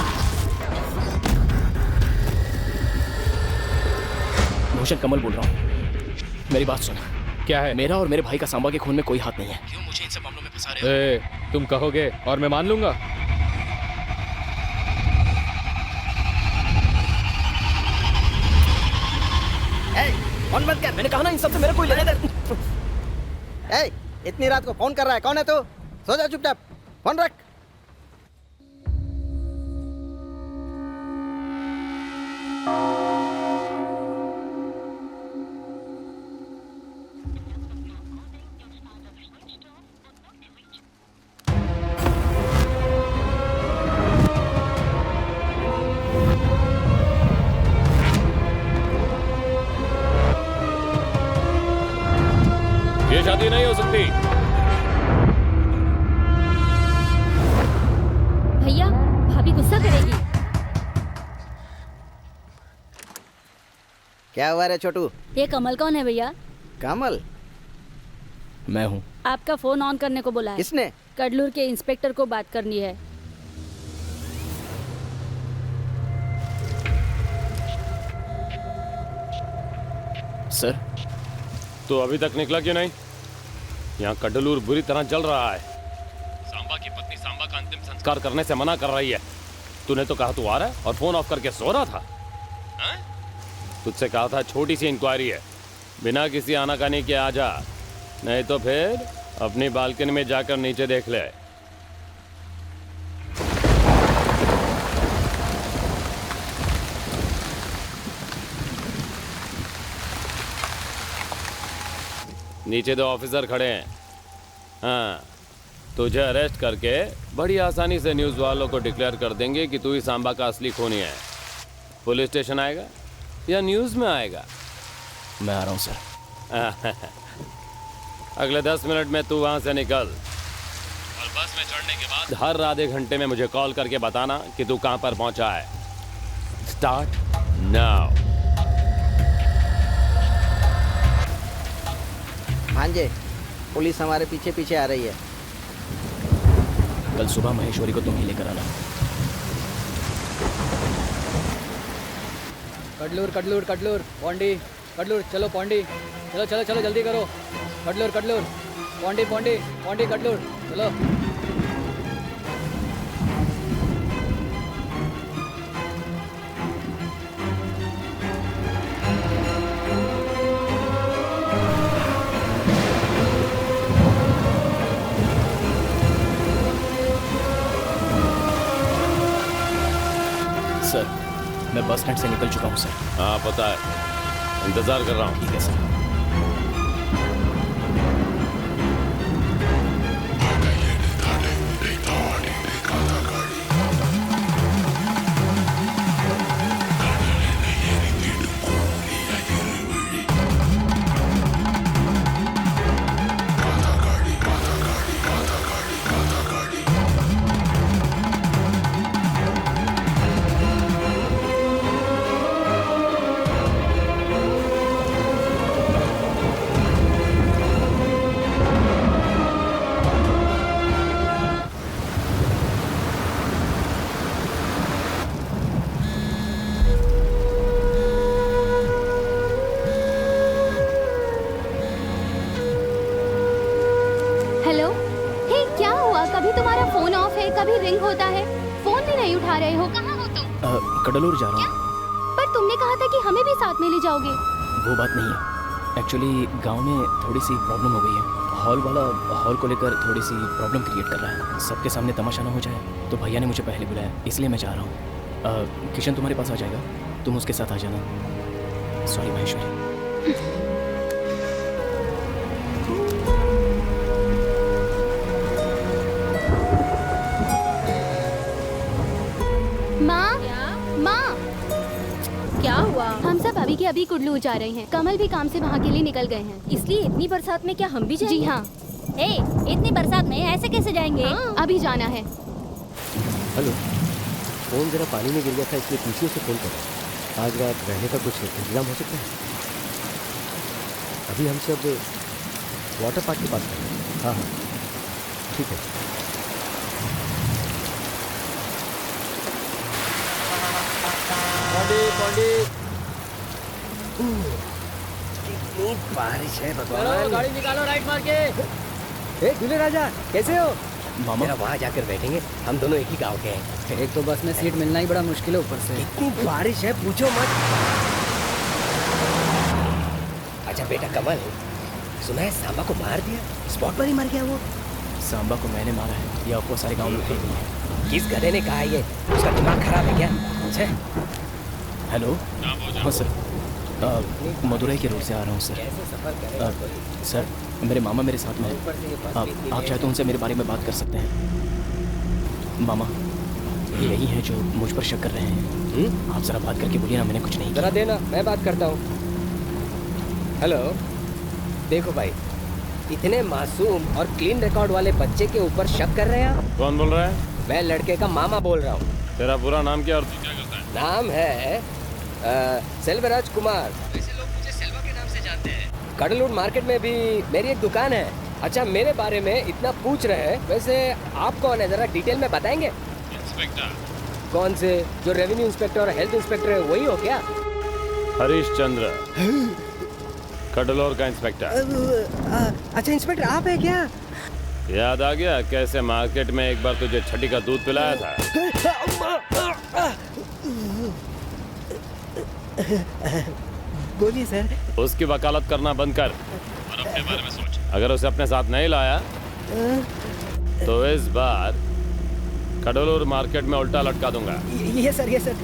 भूषण, कमल बोल रहा हूँ, मेरी बात सुनो। क्या है? मेरा और मेरे भाई का सांबा के खून में कोई हाथ नहीं है। क्यों मुझे इन सब मामलों में फंसा रहे हो? तुम कहोगे और मैं मान लूंगा। फोन बंद कर, मैंने कहा ना इन सब से मेरा कोई लेना देना। ए, इतनी रात को फोन कर रहा है, कौन है तू? सो जा चुपचाप, फोन रख। ये शादी नहीं हो सकती। भैया, भाभी गुस्सा करेगी। क्या हुआ रे छोटू? ये कमल कौन है भैया? कमल? मैं हूँ। आपका फोन ऑन करने को बोला है। किसने? कडलूर के इंस्पेक्टर को बात करनी है। सर, तो अभी तक निकला क्यों नहीं? यहाँ कडलूर बुरी तरह जल रहा है। सांबा की पत्नी सांबा का अंतिम संस्कार करने से मना कर रही है। तूने तो कहा तू आ रहा है और फोन ऑफ करके सो रहा था। तुझसे कहा था छोटी सी इंक्वायरी है, बिना किसी आनाकानी के आ जा, नहीं तो फिर अपनी बालकनी में जाकर नीचे देख ले। नीचे दो ऑफिसर खड़े हैं। हाँ, तुझे अरेस्ट करके बड़ी आसानी से न्यूज़ वालों को डिक्लेयर कर देंगे कि तू ही सांबा का असली खूनी है। पुलिस स्टेशन आएगा या न्यूज़ में आएगा? मैं आ रहा हूँ सर। अगले 10 मिनट में तू वहाँ से निकल और बस में चढ़ने के बाद हर आधे घंटे में मुझे कॉल करके बताना कि तू कहाँ पर पहुँचा है। Start now. भांजे, पुलिस हमारे पीछे पीछे आ रही है। कल सुबह महेश्वरी को तुम ही लेकर आना। कडलूर कडलूर कडलूर पौंडी, कडलूर चलो पौंडी, चलो चलो चलो जल्दी करो। कडलूर कडलूर पौंडी पौंडी पौंडी कडलूर चलो। सर, मैं बस स्टैंड से निकल चुका हूँ सर। हाँ पता है, इंतजार कर रहा हूँ। ठीक है सर। कभी रिंग होता है, फोन भी नहीं उठा रहे हो। कहाँ हो तुम? कडलूर जा रहा हूँ। पर तुमने कहा था कि हमें भी साथ में ले जाओगे। वो बात नहीं है, एक्चुअली गांव में थोड़ी सी प्रॉब्लम हो गई है। हॉल वाला हॉल को लेकर थोड़ी सी प्रॉब्लम क्रिएट कर रहा है। सबके सामने तमाशा ना हो जाए, तो भैया ने मुझे पहले बुलाया, इसलिए मैं जा रहा हूँ। किशन तुम्हारे पास आ जाएगा, तुम उसके साथ आ जाना। सॉरी महेश्वरी। कि अभी कुडलू जा रहे हैं। कमल भी काम से वहाँ के लिए निकल गए हैं। इसलिए इतनी बरसात में क्या हम भी जाएंगे? जी हाँ। इतनी बरसात में ऐसे कैसे जाएंगे? अभी जाना है। हेलो, फोन जरा पानी में गिर गया था, इसलिए पीछे से फोन करा। आज रात रहने का कुछ इंतजाम हो सकता है? अभी हम सब वाटर पार्क के पास हैं। हाँ हाँ, ठीक है। कितनी बारिश है चलो भगवान। गाड़ी निकालो राइट मार के। ए दूल्हे राजा, कैसे हो? मामा जरा वहाँ जाकर बैठेंगे, हम दोनों एक ही गांव के हैं। एक तो बस में सीट मिलना ही बड़ा मुश्किल है, ऊपर से इतनी बारिश है पूछो मत। अच्छा बेटा कमल, सुना है सांबा को मार दिया, स्पॉट पर ही मर गया वो। सांबा को मैंने मारा है, ये आपको सारे गांव में फेंक दिया है। किस गधे ने कहा है ये? उसका दिमाग खराब है क्या? अच्छा हेलो, हाँ सर, मदुरई के रोड से आ रहा हूँ सर। सर, मेरे मामा मेरे साथ में हैं। आप चाहे तो उनसे मेरे बारे में बात कर सकते हैं। मामा ये यही हैं जो मुझ पर शक कर रहे हैं। आप जरा बात करके बोलिए ना, मैंने कुछ नहीं जरा देना, मैं बात करता हूँ। हेलो, देखो भाई, इतने मासूम और क्लीन रिकॉर्ड वाले बच्चे के ऊपर शक कर रहे हैं आप? कौन बोल रहा है? मैं लड़के का मामा बोल रहा हूँ। तेरा पूरा नाम क्या और तू क्या करता है? नाम है सेल्वराज कुमार। वैसे लोग मुझे सेल्वा के नाम से जानते हैं। कडलूर मार्केट में भी मेरी एक दुकान है। अच्छा, मेरे बारे में इतना पूछ रहे हैं, वैसे आप कौन है, जरा डिटेल में बताएंगे? इंस्पेक्टर। कौन से? जो रेवेन्यू इंस्पेक्टर और हेल्थ इंस्पेक्टर है, वही हो क्या? हरीश चंद्र, कडलोर का इंस्पेक्टर। अच्छा इंस्पेक्टर आप है क्या? याद आ गया कैसे मार्केट में एक बार तुझे छठी का दूध पिलाया था? बोलिए सर। उसकी वकालत करना बंद कर और अपने बारे में सोच। अगर उसे अपने साथ नहीं लाया तो इस बार कडलोर मार्केट में उल्टा लटका दूंगा। ये सर, ये सर।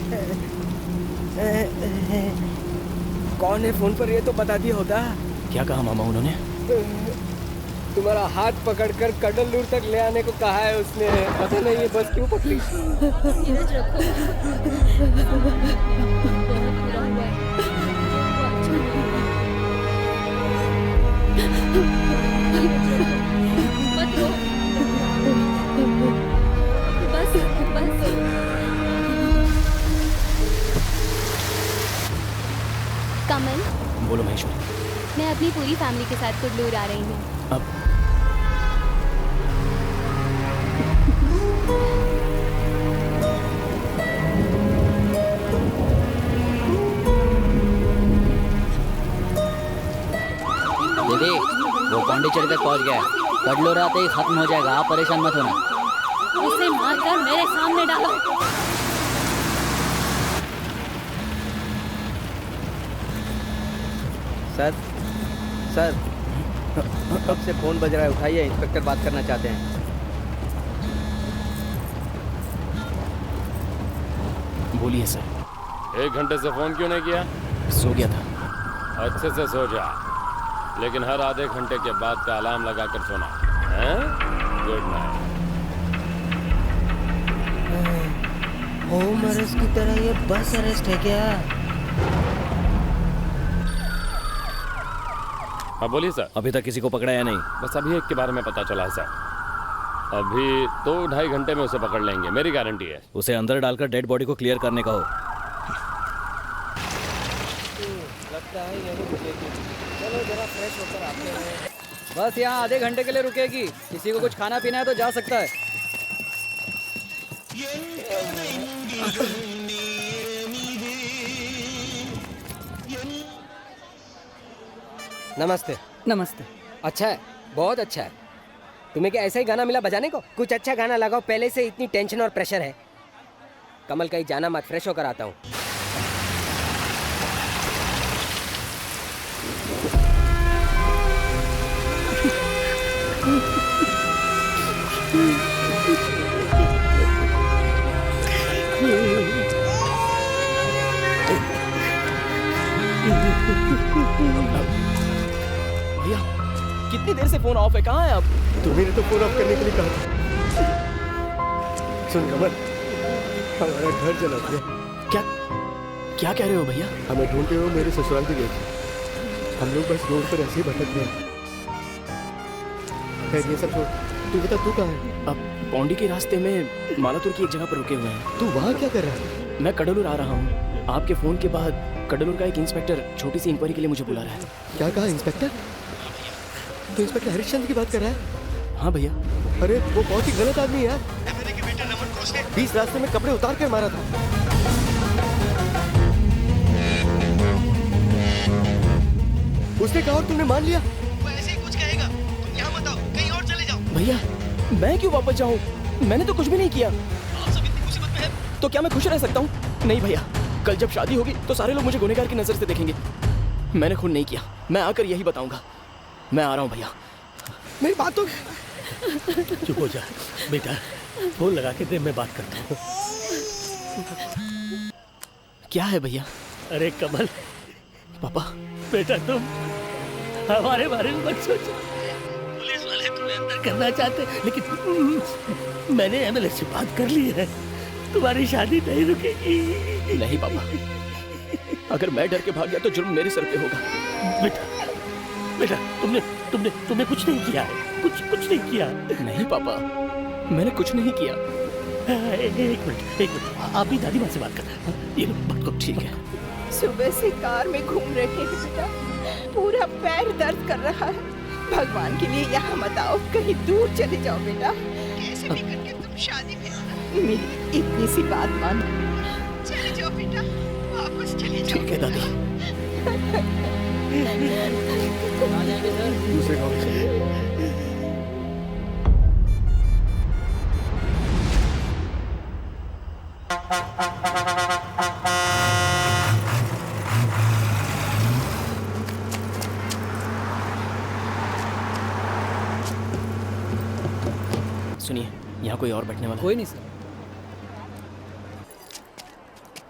कौन है फोन पर, ये तो बता दिया होता। क्या कहा मामा उन्होंने? तुम्हारा हाथ पकड़कर कडलूर तक ले आने को कहा है उसने। पता नहीं ये बस क्यों पकड़ी। कमल, बोलो महेश्वरी। मैं अपनी पूरी फैमिली के साथ कुडलूर आ रही हूँ। अब दीदी, वो पांडिचेरी तक पहुंच गया। कडलोर आते ही खत्म हो जाएगा, आप परेशान मत होना। उसे मारकर मेरे सामने डालो। सर, सर, कब से फोन बज रहा है, उठाइए, इंस्पेक्टर बात करना चाहते हैं। बोलिए सर। 1 घंटे से फोन क्यों नहीं किया? सो गया था। अच्छे से सो जा, लेकिन हर आधे घंटे के बाद का अलार्म लगा कर सोना। Good night. होम अरेस्ट की तरह ये बस अरेस्ट है क्या? हाँ बोलिए सर। अभी तक किसी को पकड़ा या नहीं? बस अभी एक के बारे में पता चला है सर। अभी 2-2.5 घंटे में उसे पकड़ लेंगे, मेरी गारंटी है। उसे अंदर डालकर डेड बॉडी को क्लियर करने का हो। लगता है यही रुकेगी। चलो जरा फ्रेश होकर आते हैं। बस यहाँ आधे घंटे के लिए रुकेगी। किसी को कुछ खाना पीना है तो जा सकता है। नमस्ते। नमस्ते। अच्छा है, बहुत अच्छा है। तुम्हें क्या ऐसा ही गाना मिला बजाने को? कुछ अच्छा गाना लगाओ, पहले से इतनी टेंशन और प्रेशर है। कमल कहीं जाना मत, फ्रेश होकर आता हूँ। भैया, कितनी देर से फोन ऑफ है, कहाँ है आप? तुम्हें तो फोन ऑफ करने के लिए कहा था। सुन कमल, हमारा घर जला दिया। क्या क्या कह रहे हो भैया? हमें ढूंढते हुए मेरे ससुराल भी गए थे। हम लोग बस रोड पर ऐसे ही भटक गए। खैर ये सब छोड़, तू बता तू कहाँ है? अब पौंडी के रास्ते में मालातुर की एक जगह पर रुके हुए हैं। तू वहाँ क्या कर रहा है? मैं कडलूर आ रहा हूँ। आपके फोन के बाद कडलूर का एक इंस्पेक्टर छोटी सी इंक्वायरी के लिए मुझे बुला रहा है। क्या कहा इंस्पेक्टर? तो इंस्पेक्टर हरिश्चंद्र की बात कर रहा है? हाँ भैया। अरे वो बहुत ही गलत आदमी है यार। एमएलए के बेटे रमन घोष ने 20 रास्ते में कपड़े उतार कर मारा था। उसने कहा और तुमने मान लिया? वो ऐसे ही कुछ कहेगा। तुम यहाँ मत आओ, कहीं और चले जाओ। भैया मैं क्यों वापस जाऊँ? मैंने तो कुछ भी नहीं किया। आप सब इतनी मुसीबत में हैं। तो क्या मैं खुश रह सकता हूँ? नहीं भैया, कल जब शादी होगी तो सारे लोग मुझे गुनहगार की नजर से देखेंगे। मैंने खून नहीं किया। मैं आकर यही बताऊंगा। मैं आ रहा हूँ भैया। मेरी बात तो चुप हो जा बेटा, फोन लगा के दे, मैं बात करता हूँ। क्या है भैया? अरे कमल पापा, बेटा तुम हमारे बारे में मत सोचो। पुलिस वाले तुम्हें अंदर करना चाहते, लेकिन मैंने एमएलए से बात कर ली है। तुम्हारी शादी नहीं रुकेगी। नहीं पापा, अगर मैं डर के भाग गया तो जुर्म मेरे सर पे होगा। बेटा तुमने कुछ नहीं किया है। कुछ नहीं किया। नहीं पापा, मैंने कुछ नहीं किया। एक मिनट, आप भी दादी माँ से बात करना। ये लो, बात करो। ठीक है। सुबह से कार में घूम रहे हैं बेटा, पूरा पैर दर्द कर रहा है। भगवान के लिए यहाँ मत आओ, कहीं दूर चले जाओ बेटा। कैसे भी करके तुम शादी में मेरी इतनी सी बात मानो। चले जाओ बेटा, वापस चले जाओ। ठीक है दादी। दूसरे गाँव में चले। सुनिए, यहाँ कोई और बैठने वाला? कोई नहीं सर।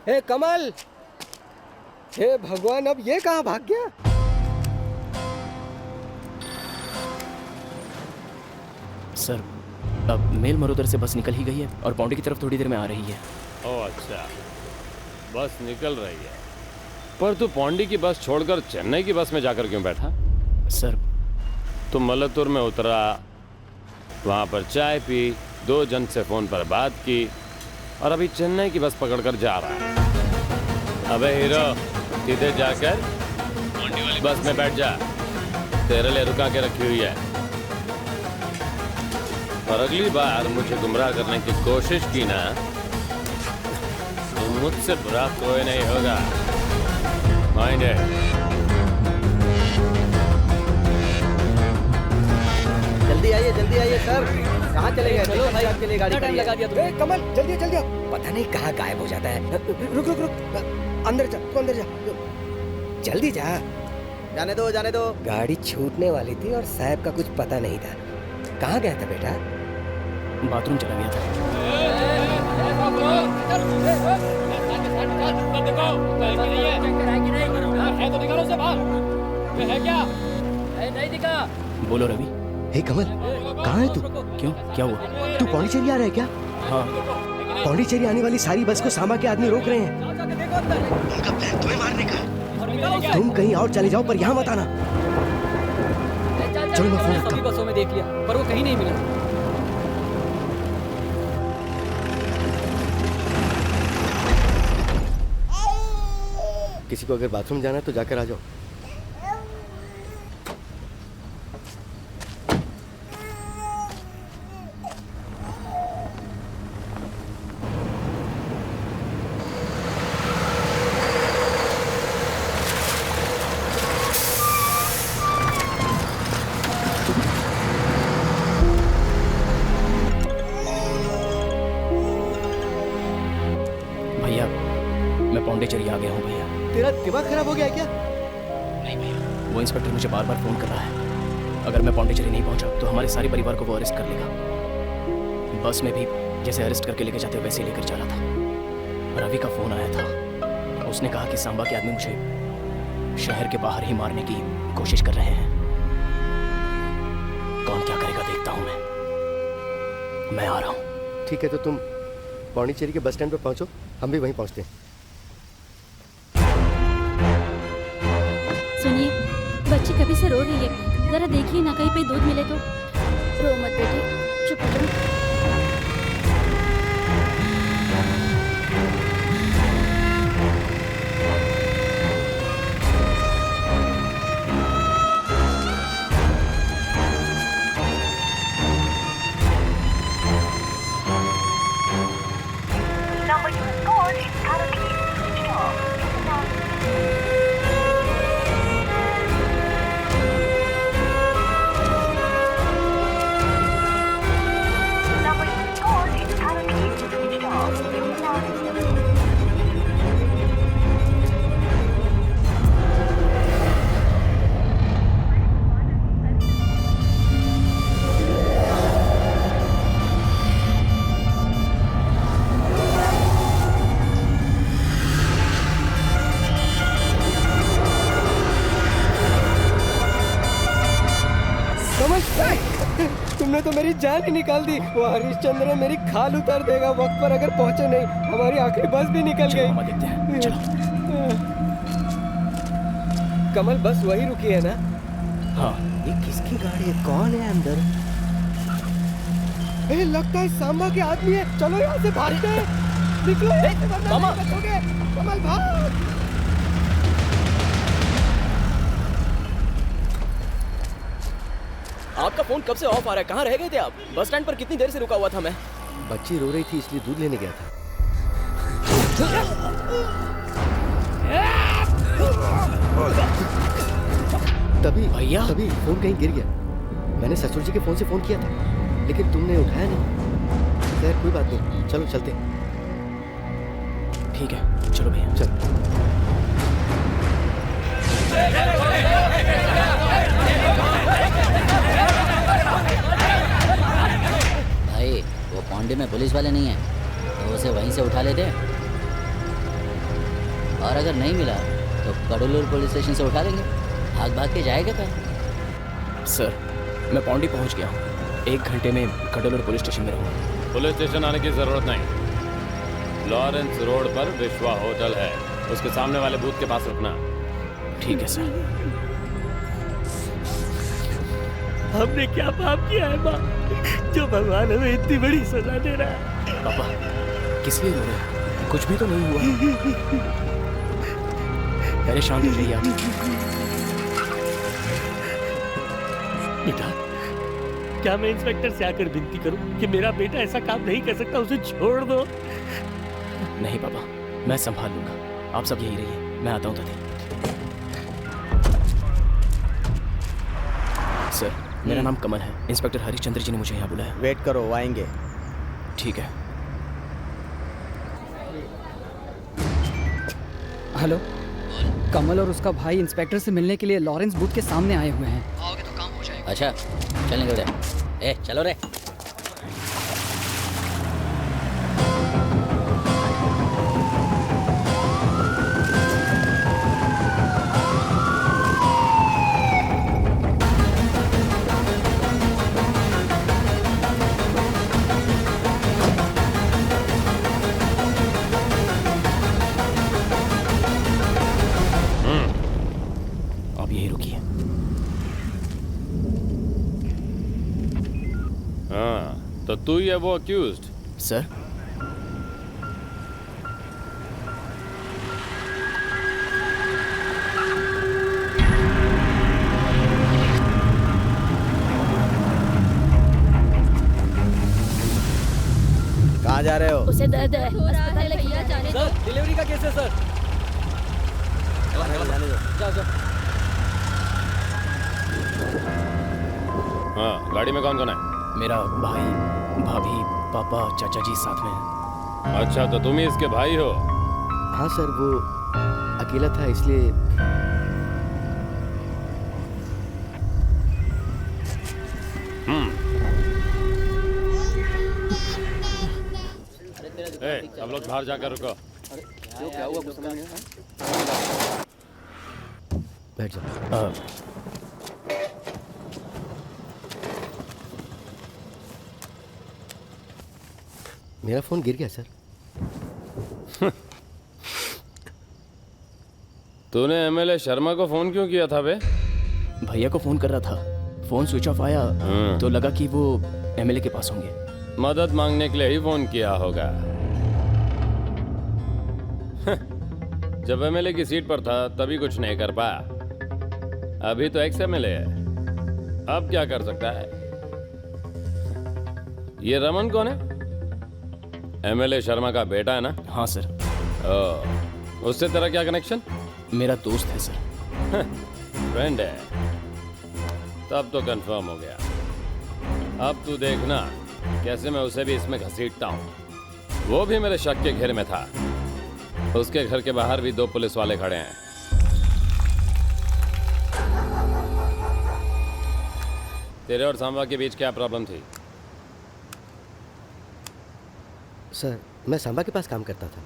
हे कमल, हे भगवान, अब ये कहाँ भाग गया? सर, अब मेल मरोदर से बस निकल ही गई है और पौंडी की तरफ थोड़ी देर में आ रही है। ओह अच्छा, बस निकल रही है। पर तू पौंडी की बस छोड़कर चेन्नई की बस में जाकर क्यों बैठा? सर, तुम मल्लतुर में उतरा, वहाँ पर चाय पी, 2 जन से फ़ोन पर बात की और अभी चेन्नई की बस पकड़कर जा रहा है। अबे हीरो, सीधे जाकर पौंडी वाली बस में बैठ जा। तेरे लिए रुका के रखी हुई है। और अगली बार मुझे गुमराह करने की कोशिश की ना, तो मुझसे बुरा कोई नहीं होगा। माइंड है। जल्दी आइए सर। कहाँ चले गए? चलो भाई, चले गाड़ी टाइम लगा दिया तुमने। कमल जल्दी जल्दी, पता नहीं कहाँ गायब हो जाता है। रुक, अंदर जा, तू अंदर जा, जल्दी जा। जाने दो। गाड़ी छूटने वाली थी और साहब का कुछ पता नहीं था। कहाँ गया था बेटा? बाथरूम चला गया था। नहीं दिखा। बोलो रवि। हे कमल, कहाँ है तू? क्यों, क्या हुआ? तू पौंडीचेरी आ रहा है क्या? हाँ। पौंडीचेरी आने वाली सारी बस को सांबा के आदमी रोक रहे हैं। उनका प्लान तुम्हें मारने का। तुम कहीं और चले जाओ, पर यहाँ मत आना। चलो मैं फोन रखता सभी हूँ। बसों में देख लिया, पर वो कहीं नहीं मिला। किसी को अगर बाथरूम जाना है तो जाकर आ जाओ। भैया, मैं पौंडीचेरी आ गया हूँ भैया। तेरा दिमाग खराब हो गया है क्या? नहीं भैया, वो इंस्पेक्टर मुझे बार बार फोन कर रहा है। अगर मैं पौंडीचेरी नहीं पहुंचा तो हमारे सारे परिवार को वो अरेस्ट कर लेगा। बस में भी जैसे अरेस्ट करके लेके जाते वैसे ही लेकर चला था। रवि का फोन आया था। उसने कहा कि सांबा के आदमी मुझे शहर के बाहर ही मारने की कोशिश कर रहे हैं। कौन क्या करेगा देखता हूँ मैं आ रहा हूँ। ठीक है, तो तुम पौंडीचेरी के बस स्टैंड पर पहुंचो, हम भी वहीं पहुंचते हैं। तभी से रो रही है। जरा देखिए ना कहीं पे दूध मिले तो। रो मत बेटी, चुप हो जाओ। तुमने तो मेरी जान ही निकाल दी। वो हरिश्चंद्र मेरी खाल उतार देगा वक्त पर अगर पहुंचे नहीं। हमारी आखिरी बस भी निकल गई। कमल बस वही रुकी है ना? हाँ। ये किसकी गाड़ी है? कौन है अंदर? लगता है सांबा के आदमी है। चलो यहाँ से भागते हैं। निकलो यहाँ से वरना नहीं बचोगे। कमल भाग। आपका फोन कब से ऑफ आ रहा है? कहाँ रह गए थे आप? बस स्टैंड पर कितनी देर से रुका हुआ था मैं। बच्ची रो रही थी इसलिए दूध लेने गया था। तभी फोन कहीं गिर गया। मैंने ससुर जी के फोन से फोन किया था लेकिन तुमने उठाया नहीं। खैर कोई बात नहीं, चलो चलते। ठीक है चलो भैया। चल। भाई वो पौंडे में पुलिस वाले नहीं हैं तो उसे वहीं से उठा लेते। और अगर नहीं मिला तो कडलूर पुलिस स्टेशन से उठा लेंगे। भाग भाग के जाएगा क्या? सर मैं पौंडी पहुंच गया हूँ। 1 घंटे में कडलूर पुलिस स्टेशन में रहूँगा। पुलिस स्टेशन आने की जरूरत नहीं। लॉरेंस रोड पर विश्वा होटल है, उसके सामने वाले बूथ के पास रुकना। ठीक है सर। हमने क्या पाप किया है माँ, जो भगवान हमें इतनी बड़ी सजा दे रहा है? पापा किस लिए रो रहे हैं? कुछ भी तो नहीं हुआ। पहले शांत हो जाइए आप। बेटा क्या मैं इंस्पेक्टर से आकर विनती करूं कि मेरा बेटा ऐसा काम नहीं कर सकता, उसे छोड़ दो। नहीं पापा मैं संभाल लूंगा। आप सब यही रहिए, मैं आता हूँ दादी। सर मेरा नाम कमल है। इंस्पेक्टर हरिश्चंद्र जी ने मुझे यहाँ बुलाया। वेट करो, वो आएंगे। ठीक है। हेलो, कमल और उसका भाई इंस्पेक्टर से मिलने के लिए लॉरेंस बूथ के सामने आए हुए हैं। आओगे तो काम हो जाएगा। अच्छा चल निकल रे। ए चलो रे। आप यही रुकिए। हाँ तो तू ही है वो अक्यूज्ड? सर कहाँ जा रहे हो? उसे दर्द है, अस्पताल लिया जाने दो। सर डिलीवरी का केस है सर। जाओ जाओ। हाँ गाड़ी में कौन कौन है? मेरा भाई, भाभी, पापा, चाचा जी साथ में हैं। अच्छा तो तुम ही इसके भाई हो? हाँ सर, वो अकेला था इसलिए। सब लोग बाहर जाकर रुको। क्या हुआ कुछ समझ नहीं आया। बैठ जाओ। मेरा फोन गिर गया सर। तूने एमएलए शर्मा को फोन क्यों किया था बे? भैया को फोन कर रहा था, फोन स्विच ऑफ आया तो लगा कि वो एमएलए के पास होंगे। मदद मांगने के लिए ही फोन किया होगा। जब एमएलए की सीट पर था तभी कुछ नहीं कर पाया, अभी तो एक्स एमएलए है, अब क्या कर सकता है। ये रमन कौन है? एमएलए शर्मा का बेटा है ना? हाँ सर। उससे तेरा क्या कनेक्शन? मेरा दोस्त है सर। फ्रेंड है, तब तो कंफर्म हो गया। अब तू देखना कैसे मैं उसे भी इसमें घसीटता हूँ। वो भी मेरे शक के घेर में था। उसके घर के बाहर भी 2 पुलिस वाले खड़े हैं। तेरे और सांबा के बीच क्या प्रॉब्लम थी? सर मैं सांबा के पास काम करता था।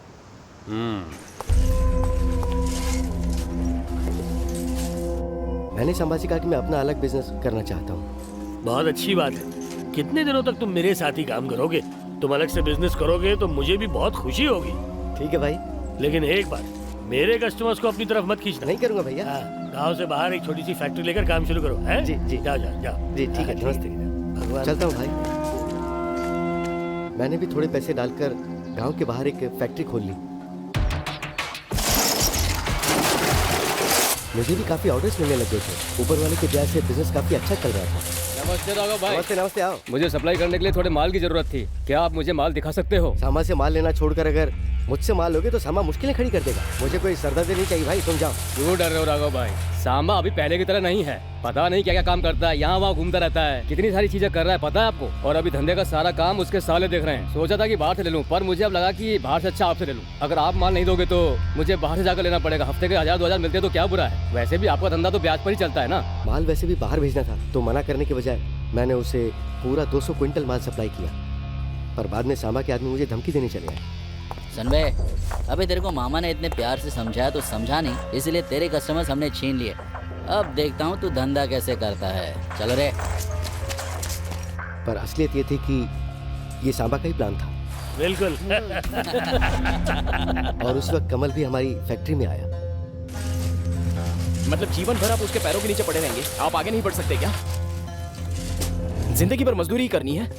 मैंने सांबा से कहा कि मैं अपना अलग बिजनेस करना चाहता हूँ। बहुत अच्छी बात है। कितने दिनों तक तुम मेरे साथ ही काम करोगे? तुम अलग से बिजनेस करोगे तो मुझे भी बहुत खुशी होगी। ठीक है भाई, लेकिन एक बात, मेरे कस्टमर्स को अपनी तरफ मत खींचना। नहीं करूंगा भैया। गांव से बाहर एक छोटी सी फैक्ट्री लेकर काम शुरू करो। है? जी जी जाओ जाओ जाओ। जी ठीक है, नमस्ते। भगवान। चलता हूँ भाई। मैंने भी थोड़े पैसे डालकर गांव के बाहर एक फैक्ट्री खोल ली। मुझे भी काफी ऑर्डर्स मिलने लगे थे। ऊपर वाले के ब्याज से बिजनेस काफी अच्छा चल रहा था। नमस्ते राघव भाई। नमस्ते नमस्ते, आओ। मुझे सप्लाई करने के लिए थोड़े माल की जरूरत थी, क्या आप मुझे माल दिखा सकते हो? सामा से माल लेना छोड़कर अगर मुझसे माल लोगे तो सामा मुश्किलें खड़ी कर देगा। मुझे कोई सरदर्दी नहीं चाहिए भाई, तुम जाओ। क्यों डर रहे हो राघव भाई? सांबा अभी पहले की तरह नहीं है, पता नहीं क्या क्या काम करता है, यहाँ वहाँ घूमता रहता है, कितनी सारी चीजें कर रहा है पता है आपको। और अभी धंधे का सारा काम उसके साले देख रहे हैं। सोचा था कि बाहर से ले लूं, पर मुझे अब लगा कि बाहर से अच्छा आपसे ले लूं। अगर आप माल नहीं दोगे तो मुझे बाहर से जाकर लेना पड़ेगा। हफ्ते के 1000-2000 मिलते तो क्या बुरा है? वैसे भी आपका धंधा तो ब्याज पर ही चलता है ना। माल वैसे भी बाहर भेजना था, तो मना करने के बजाय मैंने उसे पूरा 200 क्विंटल माल सप्लाई किया। पर बाद में सांबा के आदमी मुझे धमकी देने चले आए। सनबे, अबे तेरे को मामा ने इतने प्यार से समझाया तो समझा नहीं, इसलिए तेरे कस्टमर्स हमने छीन लिए। अब देखता हूँ तू धंधा कैसे करता है। चलो रे। पर असलियत ये थी कि ये सांबा का ही प्लान था। बिल्कुल। और उस वक्त कमल भी हमारी फैक्ट्री में आया। मतलब जीवन भर आप उसके पैरों के नीचे पड़े रहेंगे? आप आगे नहीं बढ़ सकते क्या? जिंदगी भर मजदूरी ही करनी है?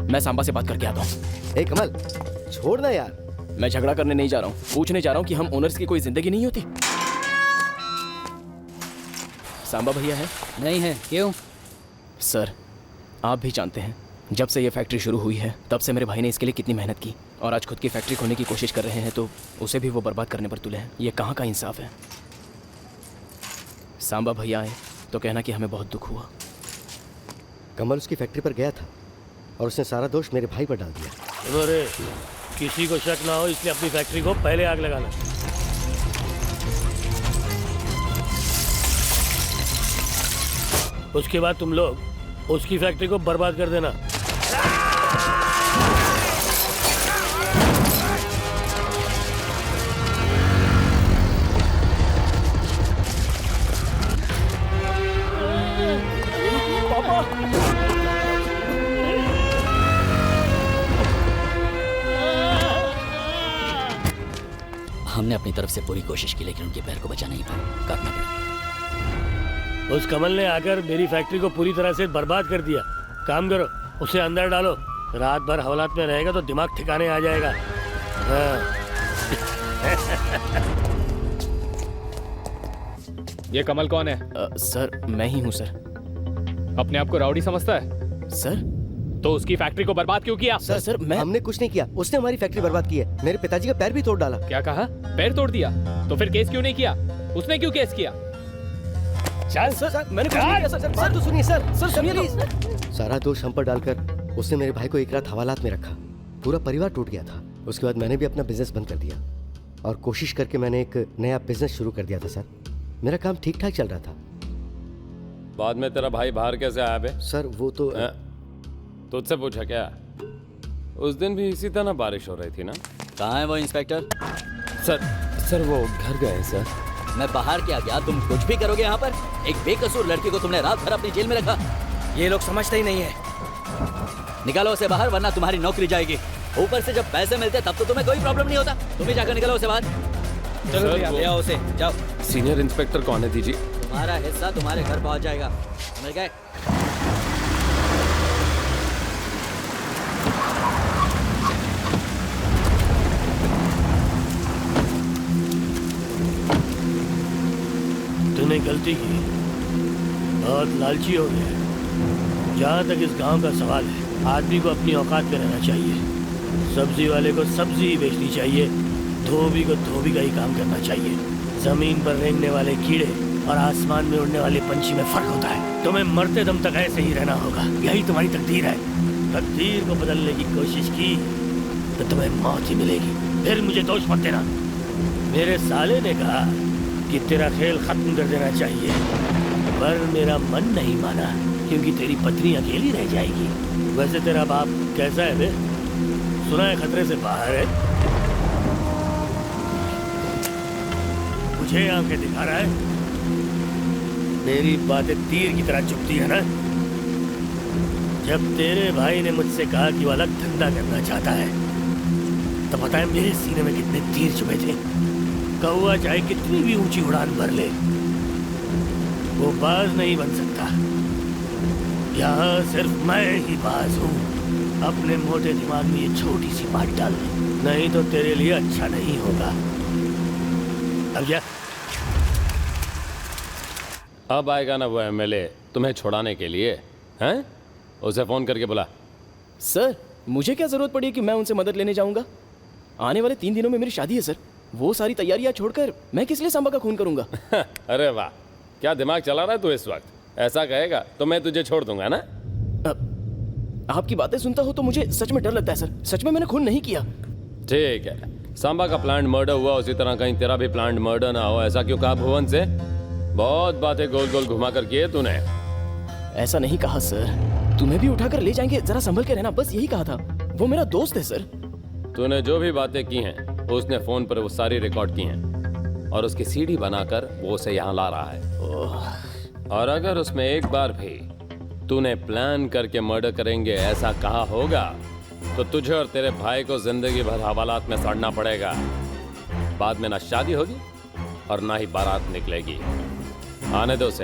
मैं सांबा से बात करके आता हूँ। ए कमल, छोड़ना यार। मैं झगड़ा करने नहीं जा रहा हूँ, पूछने जा रहा हूँ कि हम ओनर्स की कोई जिंदगी नहीं होती। सांबा भैया है? नहीं है। क्यों? सर आप भी जानते हैं, जब से ये फैक्ट्री शुरू हुई है तब से मेरे भाई ने इसके लिए कितनी मेहनत की, और आज खुद की फैक्ट्री खोलने की कोशिश कर रहे हैं तो उसे भी वो बर्बाद करने पर तुले हैं। ये कहाँ का इंसाफ है? सांबा भैया आए तो कहना कि हमें बहुत दुख हुआ। कमल उसकी फैक्ट्री पर गया था और उसने सारा दोष मेरे भाई पर डाल दिया। अरे किसी को शक ना हो इसलिए अपनी फैक्ट्री को पहले आग लगाना। उसके बाद तुम लोग उसकी फैक्ट्री को बर्बाद कर देना। हमने अपनी तरफ से पूरी कोशिश की लेकिन उनके पैर को बचा नहीं पाया, काटना पड़ा। उस कमल ने आकर मेरी फैक्ट्री को पूरी तरह से बर्बाद कर दिया। काम करो, उसे अंदर डालो, रात भर हवालात में रहेगा तो दिमाग ठिकाने आ जाएगा। हाँ। ये कमल कौन है? सर मैं ही हूँ सर। अपने आप को राउडी समझता है? सर तो उसकी फैक्ट्री को बर्बाद क्यों किया? सर हमने कुछ नहीं किया, उसने हमारी फैक्ट्री बर्बाद की है। मेरे पिताजी का पैर भी तोड़ डाला। क्या कहा? पैर तोड़ दिया? तो फिर केस क्यों नहीं किया? उसने क्यों केस किया? चल सर, मैंने कुछ नहीं किया सर। बात तो सुनिए सर। सर सुनिए तो। सारा दोष हम पर डालकर उसने मेरे भाई को एक रात हवालात में रखा। पूरा परिवार टूट गया था। उसके बाद मैंने भी अपना बिजनेस बंद कर दिया और कोशिश करके मैंने एक नया बिजनेस शुरू कर दिया था। सर मेरा काम ठीक ठाक चल रहा था। बाद में तेरा भाई बाहर कैसे आया बे? सर वो तो तुझसे पूछा क्या? उस दिन भी इसी तरह बारिश हो रही थी ना? कहाँ है वो इंस्पेक्टर? सर वो घर गए सर। मैं बाहर क्या गया, तुम कुछ भी करोगे यहाँ पर? एक बेकसूर लड़की को तुमने रात भर अपनी जेल में रखा। ये लोग समझते ही नहीं है। निकालो उसे बाहर वरना तुम्हारी नौकरी जाएगी। ऊपर से जब पैसे मिलते तब तो तुम्हें कोई प्रॉब्लम नहीं होता। तुम ही जाकर निकालो उसे बाहर। चलो ले आओ उसे, जाओ। सीनियर इंस्पेक्टर कौन है दीजिए? तुम्हारा हिस्सा तुम्हारे घर पहुंच जाएगा, समझ गए? तूने गलती की, बहुत लालची हो गया। जहाँ तक इस गांव का सवाल है, आदमी को अपनी औकात में रहना चाहिए। सब्जी वाले को सब्जी ही बेचनी चाहिए, धोबी को धोबी का ही काम करना चाहिए। जमीन पर रेंगने वाले कीड़े और आसमान में उड़ने वाले पंछी में फर्क होता है। तुम्हें मरते दम तक ऐसे ही रहना होगा, यही तुम्हारी तकदीर है। तकदीर को बदलने की कोशिश की तो तुम्हें मौत ही मिलेगी। फिर मुझे दोष मत देना। मेरे साले ने कहा कि तेरा खेल खत्म कर देना चाहिए, पर मेरा मन नहीं माना, क्योंकि तेरी पत्नी अकेली रह जाएगी। वैसे तेरा बाप कैसा है बे? सुना है खतरे से बाहर है। मुझे आंखें दिखा रहा है। मेरी बातें तीर की तरह चुभती है ना। जब तेरे भाई ने मुझसे कहा कि वो अलग धंधा करना चाहता है, तो पता है मेरे सीने में कितने तीर चुभे थे। कौवा चाहे कितनी भी ऊंची उड़ान भर ले, वो बाज नहीं बन सकता। यहाँ सिर्फ मैं ही बाज हूँ। अपने मोटे दिमाग में ये छोटी सी बात डाल दे, नहीं तो तेरे लिए अच्छा नहीं होगा। अब जा। अब आएगा ना वो एमएलए तुम्हें छुड़ाने के लिए, हैं? उसे फोन करके बुला। सर मुझे क्या जरूरत पड़ी कि मैं उनसे मदद लेने जाऊंगा? आने वाले 3 दिनों में मेरी शादी है सर। वो सारी तैयारियां छोड़कर मैं किस लिए सांबा का खून करूंगा? अरे वाह, क्या दिमाग चला रहा है तू इस वक्त? ऐसा कहेगा तो मैं तुझे छोड़ दूंगा ना। आपकी बातें सुनता हो तो मुझे सच में डर लगता है सर। सच में मैंने खून नहीं किया। ठीक है, सांबा का प्लान्ड मर्डर हुआ, उसी तरह कहीं तेरा भी प्लान्ड मर्डर ना हो, ऐसा क्यों कहा भुवन से? बहुत बातें गोल गोल घुमा कर किए तूने। ऐसा नहीं कहा सर। तुम्हें भी उठाकर ले जाएंगे, जरा संभल के रहना, बस यही कहा था। वो मेरा दोस्त है सर। तूने जो भी बातें की हैं उसने फोन पर वो सारी रिकॉर्ड की हैं और उसकी सीडी बनाकर वो उसे यहाँ ला रहा है। और अगर उसमें एक बार भी तूने प्लान करके मर्डर करेंगे ऐसा कहा होगा तो तुझे और तेरे भाई को जिंदगी भर हवालात में सड़ना पड़ेगा। बाद में ना शादी होगी और ना ही बारात निकलेगी। आने दो उसे।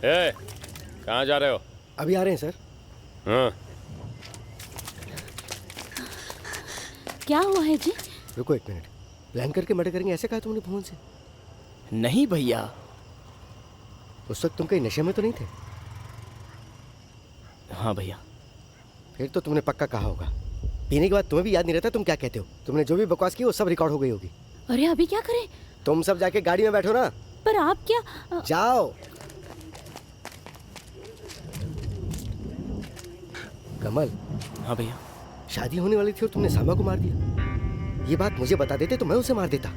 ए, कहाँ जा रहे हो? अभी आ रहे हैं सर। हाँ। क्या हुआ है जी? रुको 1 मिनट। प्लान करके मर्डर करेंगे ऐसे कहा तुमने फोन से? नहीं भैया। उस वक्त तुम कहीं नशे में तो नहीं थे? हाँ भैया। फिर तो तुमने पक्का कहा होगा। पीने के बाद तुम्हें भी याद नहीं रहता तुम क्या कहते हो। तुमने जो भी बकवास की वो सब रिकॉर्ड हो गई होगी। अरे अभी क्या करें? तुम सब जाके गाड़ी में बैठो ना। पर आप क्या? जाओ। कमल। हाँ भैया। शादी होने वाली थी और तुमने सांबा को मार दिया। ये बात मुझे बता देते तो मैं उसे मार देता।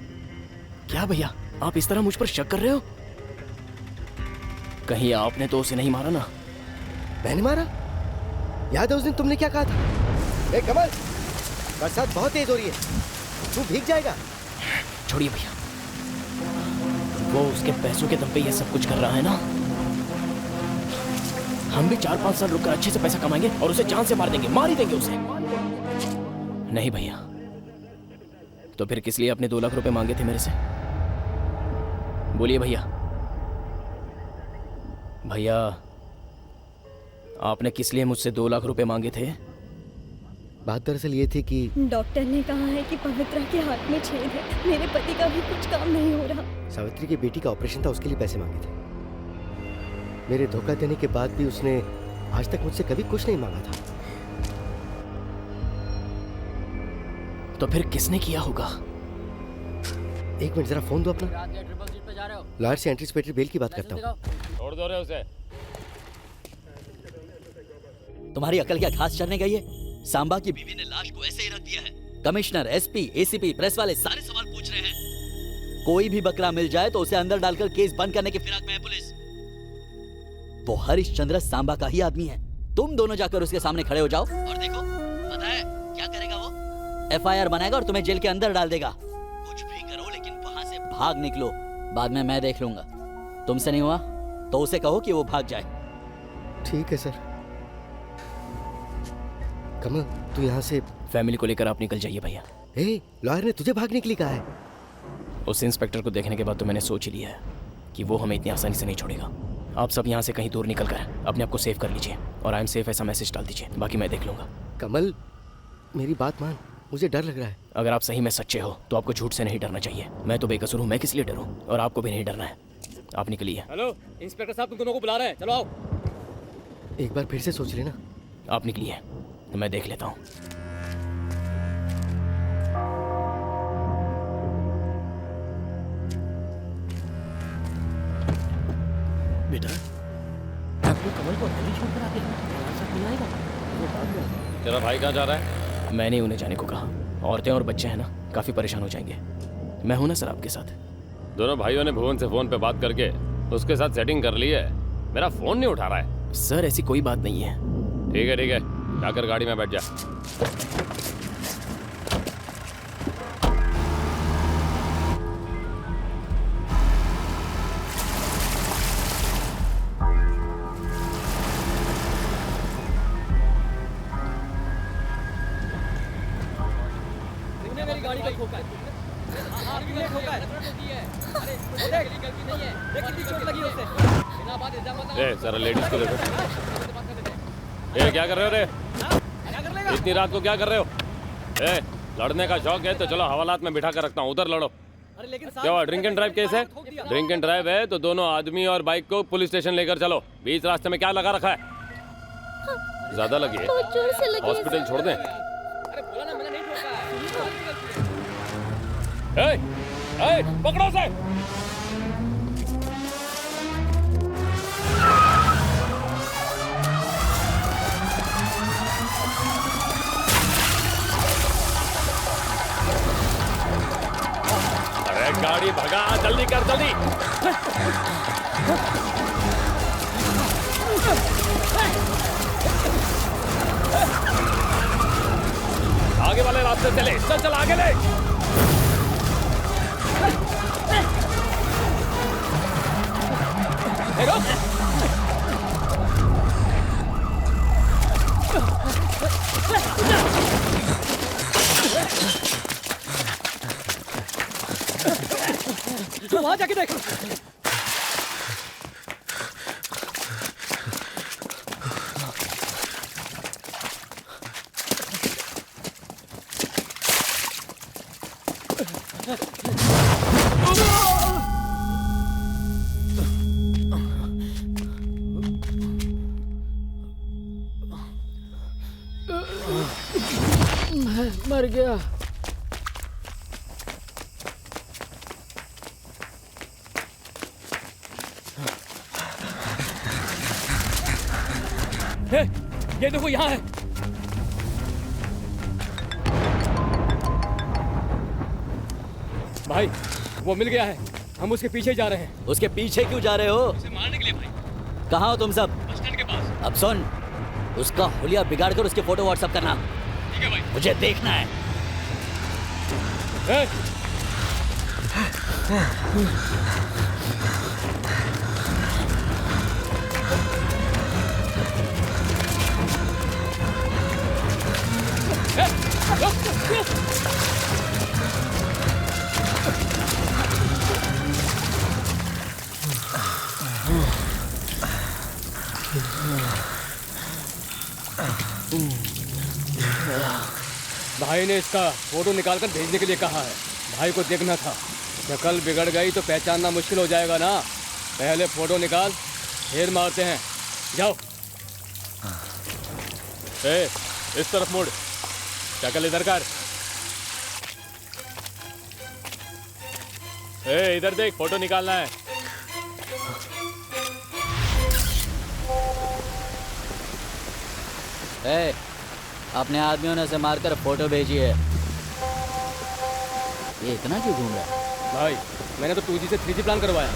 क्या भैया, आप इस तरह मुझ पर शक कर रहे हो? कहीं आपने तो उसे नहीं मारा ना? मैंने मारा? याद है उस दिन तुमने क्या कहा था? ए कमल, बरसात बहुत तेज हो रही है, तू भीग जाएगा। छोड़िए भैया, वो उसके पैसों के दम पे ये सब कुछ कर रहा है ना। हम भी 4-5 साल रुककर अच्छे से पैसा कमाएंगे और उसे जान से मार देंगे, मार ही देंगे उसे। नहीं भैया, तो फिर किस लिए आपने 2 लाख रुपए मांगे थे मेरे से? बोलिए भैया। भैया, आपने किस लिए मुझसे 2 लाख रुपए मांगे थे? बात दरअसल ये थी कि डॉक्टर ने कहा है कि पवित्रा के हाथ में छेद है। मेरे पति का भी कुछ काम नहीं हो रहा। सावित्री की बेटी का ऑपरेशन था, उसके लिए पैसे मांगे थे। मेरे धोखा देने के बाद भी उसने आज तक मुझसे कभी कुछ नहीं मांगा था। तो फिर किसने किया होगा? 1 मिनट जरा फोन दो अपना। लॉयर से एंटीसिपेटरी बेल की बात करता हूँ। छोड़ दो रे उसे। तुम्हारी अकल क्या घास चरने गई है? सांबा की बीवी ने लाश को ऐसे ही रख दिया है। कमिश्नर, एसपी, एसीपी, प्रेस वाले सारे सवाल पूछ रहे हैं। कोई भी बकरा मिल जाए तो उसे अंदर डालकर केस बंद करने की फिराक में है पुलिस। वो हरिश्चंद्र सांबा का ही आदमी है। तुम दोनों जाकर उसके सामने खड़े हो जाओ और देखो, पता है क्या करेगा वो? FIR बनाएगा और तुम्हें जेल के अंदर डाल देगा। कुछ भी करो लेकिन वहां से भाग निकलो, बाद में मैं देख लूंगा। तुमसे नहीं हुआ तो उसे कहो कि वो भाग जाए। ठीक है सर। कमल तू यहाँ से फैमिली को लेकर आप निकल जाइए भैया। लॉयर ने तुझे भागने के लिए कहा है? उस इंस्पेक्टर को देखने के बाद तो मैंने सोच लिया है कि वो हमें इतनी आसानी से नहीं छोड़ेगा। आप सब यहाँ से कहीं दूर निकल कर अपने आप को सेव कर लीजिए और आई एम सेफ ऐसा मैसेज डाल दीजिए, बाकी मैं देख लूंगा। कमल मेरी बात मान, मुझे डर लग रहा है। अगर आप सही में सच्चे हो तो आपको झूठ से नहीं डरना चाहिए। मैं तो बेकसूर हूँ, मैं किस लिए डरूं? और आपको भी नहीं डरना है। आप निकलिए। हेलो इंस्पेक्टर साहब, तुम दोनों को बुला रहे हैं, चलो आओ। एक बार फिर से सोच लेना। आप निकलिए, मैं देख लेता हूँ। बेटा आपको कमल को अकेले छोड़कर आ गया, साथ नहीं आएगा? वो बाद में। तेरा भाई कहाँ जा रहा है? मैंने उन्हें जाने को कहा। औरतें और बच्चे हैं ना, काफी परेशान हो जाएंगे। मैं हूं ना सर आपके साथ। दोनों भाइयों ने भुवन से फोन पे बात करके उसके साथ सेटिंग कर ली है। मेरा फोन नहीं उठा रहा है। सर ऐसी कोई बात नहीं है। ठीक है जाकर गाड़ी में बैठ जा। मेरी गाड़ी का ठोका है। किसने ठोका है? अरे गलती नहीं है, कितनी चोट लगी उसे? बिना बात इल्जाम मत लगाओ। जरा लेडीज को देखो। क्या कर रहे हो रे? इतनी रात को क्या कर रहे हो? लड़ने का शौक है तो चलो हवालात में बिठा कर रखता हूँ, उधर लड़ो। क्या हुआ, ड्रिंक एंड ड्राइव केस है? ड्रिंक एंड ड्राइव है तो दोनों आदमी और बाइक को पुलिस स्टेशन लेकर चलो। बीच रास्ते में क्या लगा रखा है? ज्यादा लगी है, हॉस्पिटल छोड़ दें। पकड़ो से। अरे गाड़ी भगा, जल्दी कर जल्दी। आगे वाले रास्ते से ले, चल चल आगे ले। तू वहां जाके देख। मर गया। ये देखो यहाँ है। भाई वो मिल गया है, हम उसके पीछे जा रहे हैं। उसके पीछे क्यों जा रहे हो? उसे मारने के लिए भाई। कहाँ हो तुम सब? बस स्टैंड के पास। अब सुन, उसका हुलिया बिगाड़ कर उसके फोटो व्हाट्सएप करना। ठीक है भाई। मुझे देखना है। भाई ने इसका फोटो निकालकर भेजने के लिए कहा है। भाई को देखना था, शक्ल बिगड़ गई तो पहचानना मुश्किल हो जाएगा ना। पहले फोटो निकाल, फिर मारते हैं। जाओ। इस तरफ मुड़, शक्ल इधर कर। इधर देख, फोटो निकालना है। अपने आदमियों ने उसे मारकर फोटो भेजी है। ये इतना क्यों घूम रहा है? भाई मैंने तो 2G से 3G प्लान करवाया।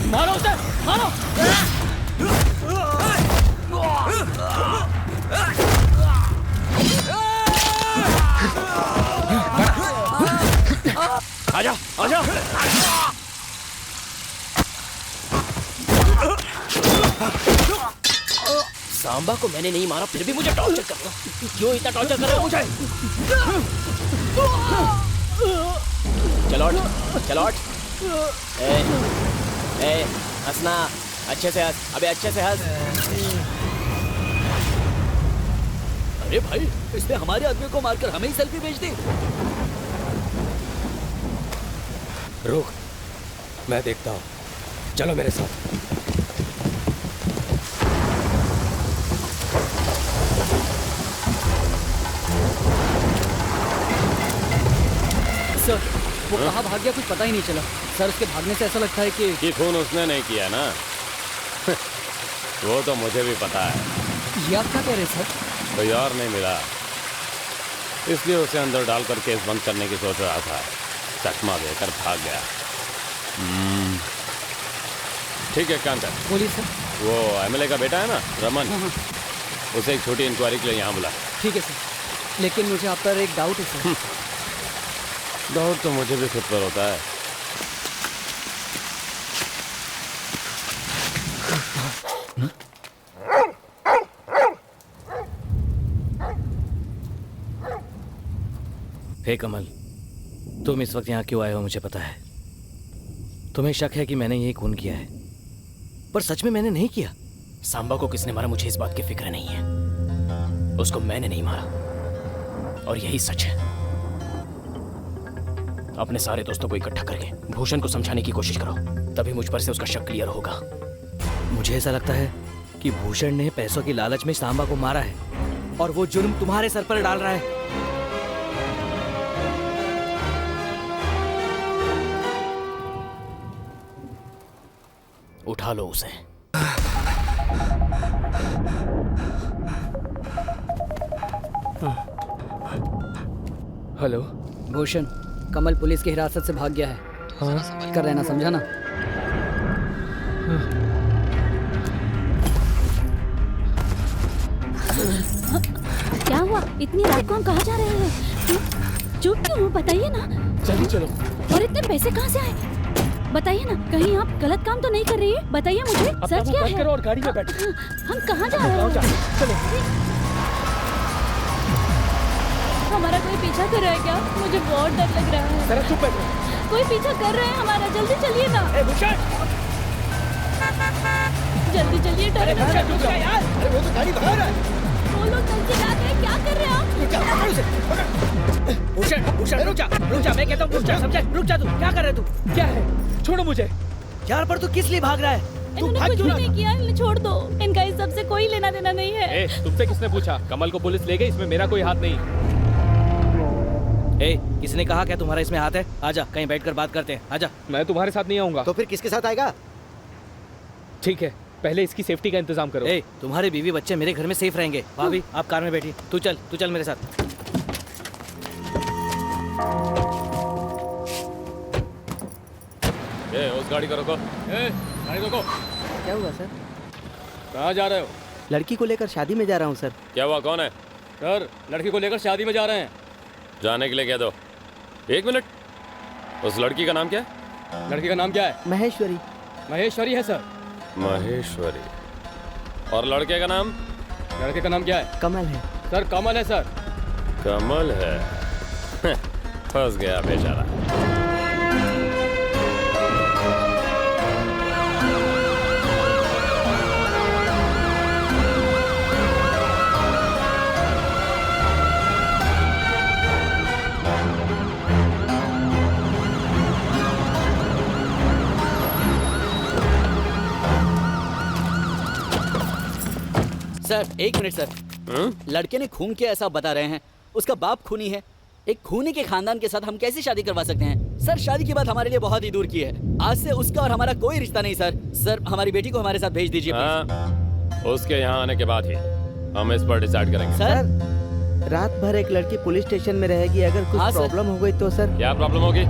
मारो उसे, मारो। आजा, आजा। सांबा को मैंने नहीं मारा, फिर भी मुझे टॉर्चर कर रहा हो। क्यों इतना टॉर्चर कर रहे हो मुझे? चलो हट, चलो हट। हंसना, अच्छे से हंस, अबे अच्छे से हंस। अरे भाई, इसने हमारे आदमी को मारकर हमें ही सेल्फी भेज दी। रुक, मैं देखता हूँ। चलो मेरे साथ। सर, वो कहाँ भाग गया कुछ पता ही नहीं चला। सर, उसके भागने से ऐसा लगता है कि खून उसने नहीं किया ना। वो तो मुझे भी पता है। ये आप क्या कह रहे हैं सर? कोई और नहीं मिला, इसलिए उसे अंदर डालकर केस बंद करने की सोच रहा था। चकमा देकर भाग गया। ठीक है, काम कर। बोलिए सर। वो एमएलए का बेटा है ना, रमन, उसे एक छोटी इंक्वायरी के लिए यहाँ बुला। ठीक है सर, लेकिन मुझे आप पर एक डाउट है सर। डाउट तो मुझे भी खुद पर होता है। हे कमल, तुम इस वक्त यहाँ क्यों आए हो मुझे पता है। तुम्हें शक है कि मैंने ये खून किया है, पर सच में मैंने नहीं किया। सांबा को किसने मारा मुझे इस बात की फिक्र नहीं है। उसको मैंने नहीं मारा, और यही सच है। अपने सारे दोस्तों को इकट्ठा करके भूषण को समझाने की कोशिश करो, तभी मुझ पर से उसका शक क्लियर होगा। मुझे ऐसा लगता है कि भूषण ने पैसों की लालच में सांबा को मारा है, और वो जुर्म तुम्हारे सर पर डाल रहा है। उठा लो उसे। हेलो भूषण, कमल पुलिस की हिरासत से भाग गया है। हाँ? कर रहना, समझा ना? क्या हुआ? इतनी रात को हम कहाँ जा रहे हैं? चुप क्यों हो? बताइए ना। जल्दी चलो। और इतने पैसे कहाँ से आए? बताइए ना, कहीं आप गलत काम तो नहीं कर रही है? बताइए मुझे, सच क्या है? और गाड़ी में बैठो। हम कहाँ जा रहे हैं? चलो। हमारा कोई पीछा कर रहा है क्या? मुझे बहुत डर लग रहा है। जरा चुप बैठो। कोई पीछा कर रहा है हमारा, जल्दी चलिए ना। जल्दी चलिए, डर लग रहा है। यार, अरे वो तो गाड़ी भगा रहा है। वो लोग चल के जाते हैं, क्या कर रहे हैं आप? भूषण रुक जा, मैं कहता हूँ रुक जा, समझा? रुक जा, तू क्या कर रहे तू? क्या है? छोड़ो मुझे। यार पर तू किस लिए भाग रहा है? तू इन्होंने भाग कुछ क्यों भी रहा? नहीं किया, इन्हें छोड़ दो। इनका इस सब से कोई लेना देना नहीं है। तुमसे किसने पूछा? कमल को पुलिस ले गई, इसमें मेरा कोई हाथ नहीं। किसने कहा क्या तुम्हारा इसमें हाथ है? आजा, कहीं बैठकर बात करते हैं। आजा। मैं तुम्हारे साथ नहीं आऊंगा। तो फिर किसके साथ आएगा? ठीक है, पहले इसकी सेफ्टी का इंतजाम करो। तुम्हारे बीवी बच्चे मेरे घर में सेफ रहेंगे। भाभी, आप कार में बैठिए। तू चल मेरे साथ। उस गाड़ी को रोको। गाड़ी रोको। क्या हुआ सर? कहाँ जा रहे हो? लड़की को लेकर शादी में जा रहा हूँ सर। क्या हुआ, कौन है? सर, लड़की को लेकर शादी में जा रहे हैं। जाने के लिए कह दो। 1 मिनट, उस लड़की का नाम क्या है? लड़की का नाम क्या है? महेश्वरी। महेश्वरी है सर। महेश्वरी। और लड़के का नाम? लड़के का नाम क्या है? कमल है सर। कमल है सर। कमल है। फंस गया बेचारा। Sir, 1 minute sir. लड़के ने खून किया ऐसा बता रहे हैं। उसका बाप खूनी है। एक खूनी के खानदान के साथ हम कैसे शादी करवा सकते हैं? सर, शादी की बात हमारे लिए बहुत ही दूर की है। आज से उसका और हमारा कोई रिश्ता नहीं सर। सर, हमारी बेटी को हमारे साथ भेज दीजिए। उसके यहाँ आने के बाद ही हम इस पर डिसाइड करेंगे। सर, रात भर एक लड़की पुलिस स्टेशन में रहेगी, अगर कुछ प्रॉब्लम हो गई तो सर? क्या प्रॉब्लम होगी?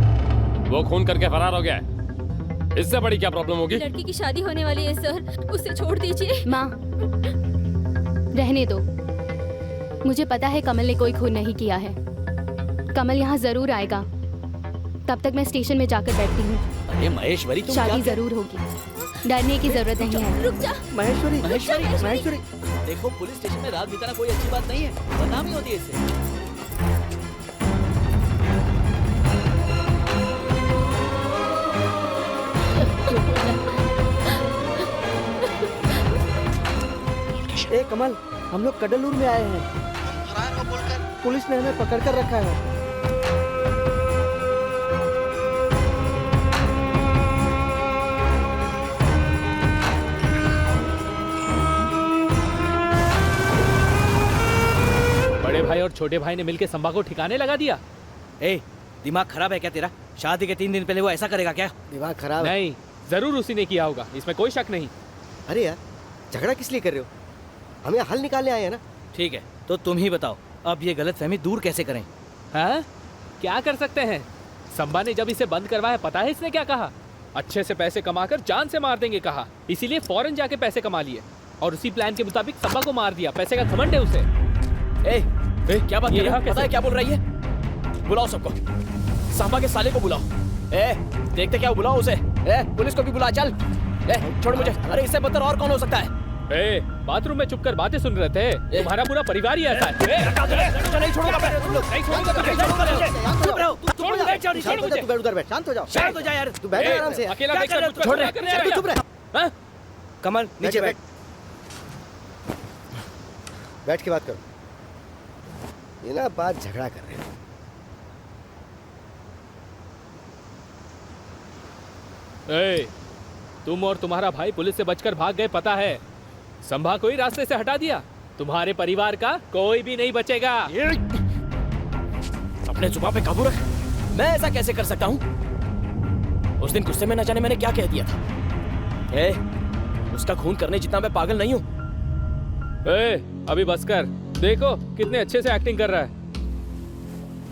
वो खून करके फरार हो गया है। इससे बड़ी क्या प्रॉब्लम होगी? लड़की की शादी होने वाली है सर, उसे छोड़ दीजिए। माँ, रहने दो। मुझे पता है कमल ने कोई खून नहीं किया है। कमल यहाँ जरूर आएगा। तब तक मैं स्टेशन में जाकर बैठती हूँ। अरे महेश्वरी, तुम शादी क्या जरूर होगी, डरने की जरूरत नहीं है। रुक जा महेश्वरी, महेश्वरी, महेश्वरी, देखो पुलिस स्टेशन में रात बिताना कोई अच्छी बात नहीं है, बदनामी होती है इससे। ए कमल, हम लोग कडलूर में आए हैं। फरार हो बोलकर पुलिस ने हमें पकड़ कर रखा है। बड़े भाई और छोटे भाई ने मिलकर संभा को ठिकाने लगा दिया। ए, दिमाग खराब है क्या तेरा? शादी के 3 दिन पहले वो ऐसा करेगा क्या? दिमाग खराब है। नहीं, जरूर उसी ने किया होगा, इसमें कोई शक नहीं। अरे यार, झगड़ा किस लिए कर रहे हो? हम यहाँ हल निकालने आए हैं ना। ठीक है, तो तुम ही बताओ, अब ये गलतफहमी दूर कैसे करें? हाँ, क्या कर सकते हैं? संभा ने जब इसे बंद करवाया, पता है इसने क्या कहा? अच्छे से पैसे कमाकर जान से मार देंगे कहा। इसीलिए फौरन जाके पैसे कमा लिए और उसी प्लान के मुताबिक संभा को मार दिया। पैसे का घमंड है उसे। क्या बात कर रहे हो? पता है क्या बोल रही है? बुलाओ सबको, सांबा के साले को बुलाओ। देखते क्या, बुलाओ उसे। पुलिस को भी बुला, चल। छोड़ मुझे। अरे इससे बदतर और कौन हो सकता है? बाथरूम में चुपकर बातें सुन रहे थे। तुम्हारा पूरा परिवार ही ऐसा है। नहीं छोड़ूंगा मैं, तुम लोग नहीं छोड़ूंगा, चुप रहो, तू बैठ उधर बैठ, शांत हो जाओ। शांत हो जा यार, तू बैठ आराम से। अकेला देखकर छोड़ रहे, तू चुप रह। कमल नीचे बैठ। बैठ के बात करो। ये ना बात झगड़ा कर रहे हो। तुम और तुम्हारा भाई पुलिस से बचकर भाग गए, पता है। संभा को ही रास्ते से हटा दिया। तुम्हारे परिवार का कोई भी नहीं बचेगा। अपने जुबान पे काबू रख। मैं ऐसा कैसे कर सकता हूँ? उस दिन गुस्से में न जाने मैंने क्या कह दिया था। उसका खून करने जितना मैं पागल नहीं हूँ। अभी बस कर। देखो कितने अच्छे से एक्टिंग कर रहा है।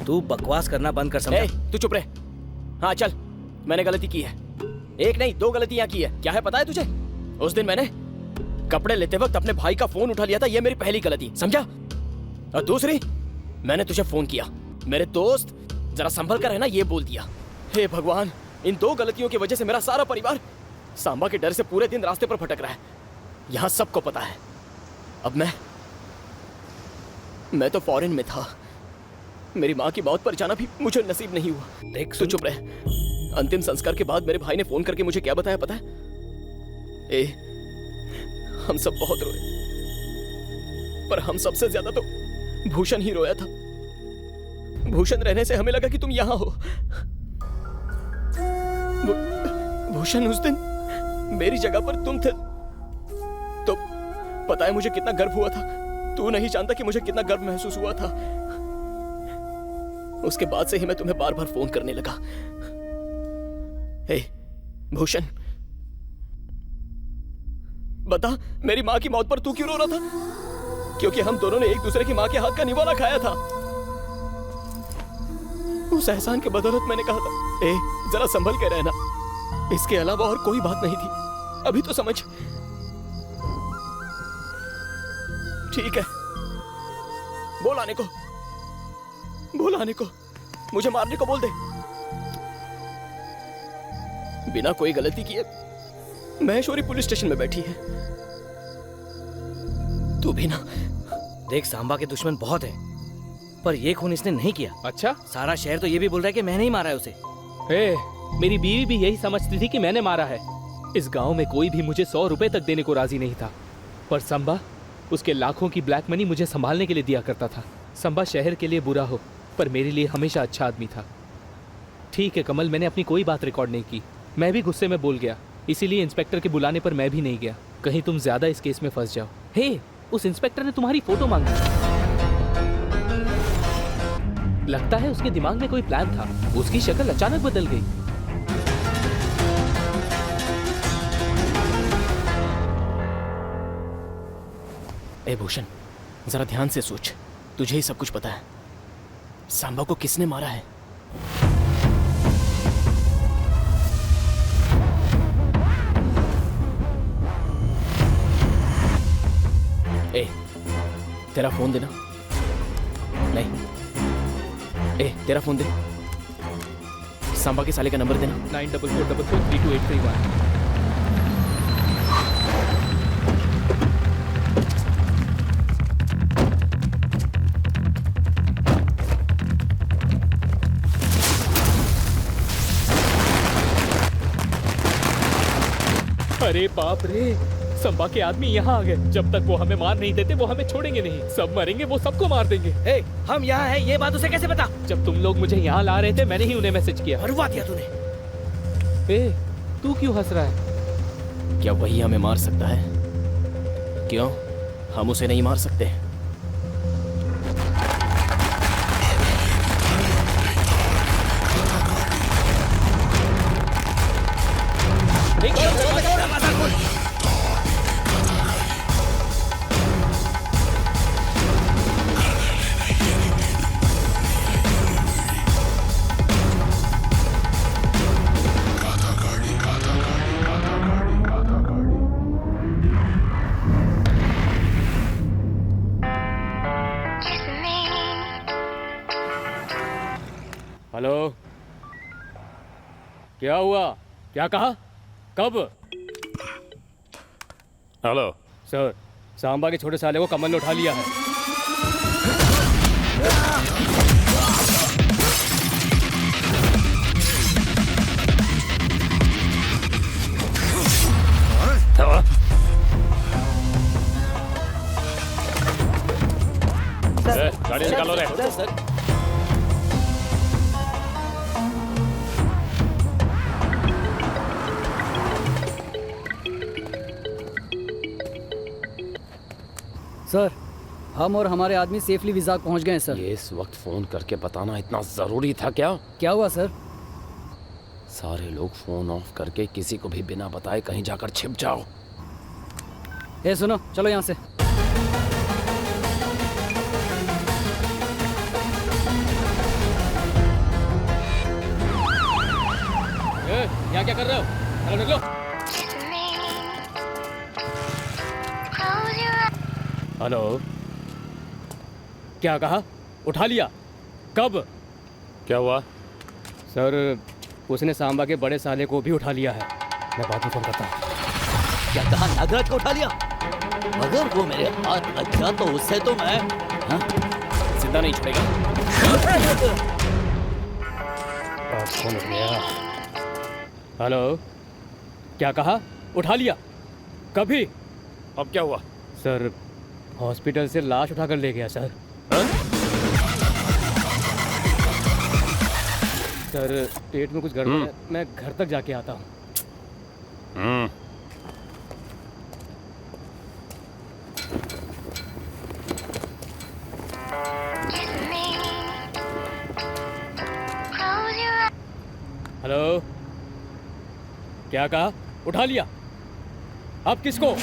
तू बकवास करना बंद कर समझा। तू चुप रहे। हाँ चल, मैंने गलती की है। एक नहीं, 2 गलतियां की है। क्या है पता है तुझे? उस दिन मैंने कपड़े लेते वक्त अपने भाई का फोन उठा लिया था। ये मेरी पहली गलती, समझा? और दूसरी, मैंने तुझे फोन किया, मेरे दोस्त जरा संभल कर रहना, ये बोल दिया। हे भगवान, इन 2 गलतियों की वजह से मेरा सारा परिवार सांबा के डर से पूरे दिन रास्ते पर भटक रहा है। यहाँ सबको पता है। अब मैं तो फॉरेन में था। मेरी माँ की मौत पर जाना भी मुझे नसीब नहीं हुआ। देख, तू चुप रहे। अंतिम संस्कार के बाद मेरे भाई ने फोन करके मुझे क्या बताया पता है? हम सब बहुत रोए, पर हम सबसे ज्यादा तो भूषण ही रोया था। भूषण रहने से हमें लगा कि तुम यहाँ हो। भूषण, उस दिन मेरी जगह पर तुम थे तो पता है मुझे कितना गर्व हुआ था। तू नहीं जानता कि मुझे कितना गर्व महसूस हुआ था। उसके बाद से ही मैं तुम्हें बार बार फोन करने लगा। भूषण, बता, मेरी माँ की मौत पर तू क्यों रो रहा था? क्योंकि हम दोनों ने एक दूसरे की माँ के हाथ का निवाला खाया था। उस एहसान के बदौलत मैंने कहा था, जरा संभल के रहना। इसके अलावा और कोई बात नहीं थी। अभी तो समझ। ठीक है, बोल आने को, बोल आने को, मुझे मारने को बोल दे। बिना कोई गलती किए महेश्वरी पुलिस स्टेशन में बैठी है। तू भी ना। देख, सांबा के दुश्मन बहुत हैं, पर ये खून इसने नहीं किया। अच्छा? सारा शहर तो ये भी बोल रहा है कि मैंने ही मारा है उसे। मेरी बीवी भी यही समझती थी कि मैंने मारा है। इस गांव में कोई भी मुझे 100 रुपए तक देने को राजी नहीं था, पर संबा उसके लाखों की ब्लैक मनी मुझे संभालने के लिए दिया करता था। संबा शहर के लिए बुरा हो, पर मेरे लिए हमेशा अच्छा आदमी था। ठीक है कमल, मैंने अपनी कोई बात रिकॉर्ड नहीं की। मैं भी गुस्से में बोल गया, इसीलिए इंस्पेक्टर के बुलाने पर मैं भी नहीं गया। कहीं तुम ज्यादा इस केस में फंस जाओ। उस इंस्पेक्टर ने तुम्हारी फोटो मांगी। लगता है उसके दिमाग में कोई प्लान था। उसकी शक्ल अचानक बदल गई। भूषण, जरा ध्यान से सोच। तुझे ही सब कुछ पता है। सांबा को किसने मारा है? तेरा फोन देना। नहीं, ए तेरा फोन दे। सांबा के साले का नंबर देना। 9444328331। अरे बाप रे, संबा के आदमी यहाँ आ गए। जब तक वो हमें मार नहीं देते वो हमें छोड़ेंगे नहीं। सब मरेंगे, वो सबको मार देंगे। ए, हम यहाँ हैं, ये बात उसे कैसे पता? जब तुम लोग मुझे यहाँ ला रहे थे मैंने ही उन्हें मैसेज किया। मरवा दिया तूने। ए, तू क्यों हंस रहा है? क्या वही हमें मार सकता है? क्यों, हम उसे नहीं मार सकते? हेलो, क्या हुआ? क्या कहा? कब? हेलो सर, सांबा के छोटे साले को कमल ने उठा लिया है। गाड़ी निकालो रे। सर, हम और हमारे आदमी सेफली विजाक पहुंच गए हैं सर। ये इस वक्त फोन करके बताना इतना जरूरी था क्या? क्या हुआ सर? सारे लोग फोन ऑफ करके किसी को भी बिना बताए कहीं जाकर छिप जाओ। ए सुनो, चलो यहाँ से। यहाँ क्या कर रहे हो? चलो निकलो। हेलो, क्या कहा? उठा लिया? कब? क्या हुआ? सर, उसने सांबा के बड़े साले को भी उठा लिया है। मैं बाद में फोन करता हूँ। क्या कहा? नागराज को उठा लिया? अगर वो मेरे हाथ लग गया तो उससे तो मैं जिंदा नहीं छोड़ेगा। फोन उठ गया। हेलो, क्या कहा? उठा लिया? कभी? अब क्या हुआ? सर, हॉस्पिटल से लाश उठाकर ले गया सर। सर, पेट में कुछ गड़बड़ है, मैं घर तक जाके आता हूँ। हेलो, क्या कहा? उठा लिया? अब किसको?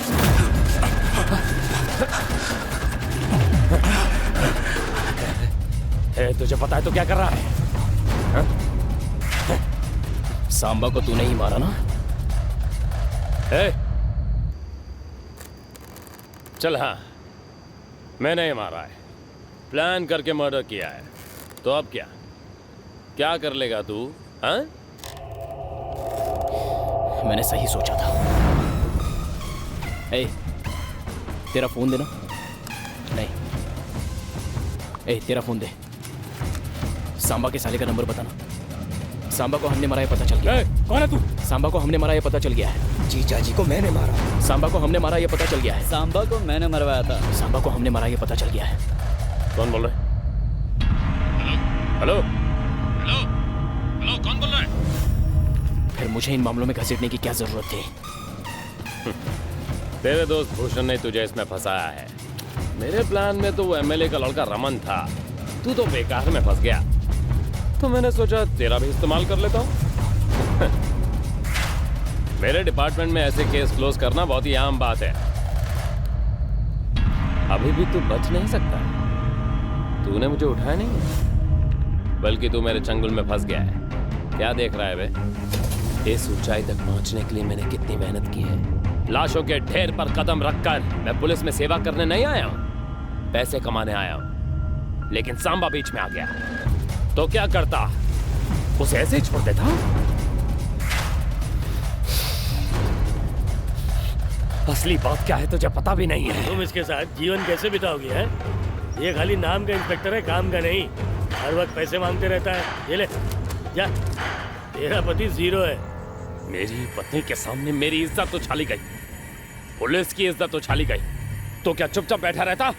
तुझे पता है तो क्या कर रहा है? सांबा को तूने ही मारा ना? चल हाँ, मैंने ही मारा है, प्लान करके मर्डर किया है। तो अब क्या क्या कर लेगा तू? हाँ, मैंने सही सोचा था। ए, तेरा फोन देना। नहीं, ए तेरा फोन दे। सांबा के साले का नंबर बताना। सांबा को हमने मारा, ये पता चल गया। कौन है तू? सांबा को हमने मारा, ये पता चल गया है। जीजा जी को मैंने मारा। सांबा को हमने मारा, ये पता चल गया है। सांबा को मैंने मरवाया था। सांबा को हमने मारा, ये पता चल गया है। कौन बोल रहा है? हेलो हेलो हेलो, कौन बोल रहा है? फिर मुझे इन मामलों में घसीटने की क्या जरूरत थी? तेरे दोस्त भूषण ने तुझे इसमें फंसाया है। मेरे प्लान में तो वो एमएलए का लड़का रमन था। तू तो बेकार में फंस गया, तो मैंने सोचा तेरा भी इस्तेमाल कर लेता हूँ। मेरे डिपार्टमेंट में ऐसे केस क्लोज करना बहुत ही आम बात है। अभी भी तू बच नहीं सकता। तूने मुझे उठाया नहीं, बल्कि तू मेरे चंगुल में फंस गया है। क्या देख रहा है बे? इस ऊंचाई तक पहुंचने के लिए मैंने कितनी मेहनत की है। लाशों के ढेर पर कदम रखकर मैं पुलिस में सेवा करने नहीं आया हूं। पैसे कमाने आया हूं, लेकिन सांबा बीच में आ गया तो क्या करता? उसे ऐसे ही छोड़ देता? असली बात क्या है तुझे पता भी नहीं है। तुम इसके साथ जीवन कैसे बिताओगे? है ये खाली नाम का इंस्पेक्टर है, काम का नहीं। हर वक्त पैसे मांगते रहता है। ये ले जा, तेरा पति जीरो है। मेरी पत्नी के सामने मेरी इज्जत उछाली गई, पुलिस की इज्जत उछाली गई, तो क्या चुपचाप बैठा रहता?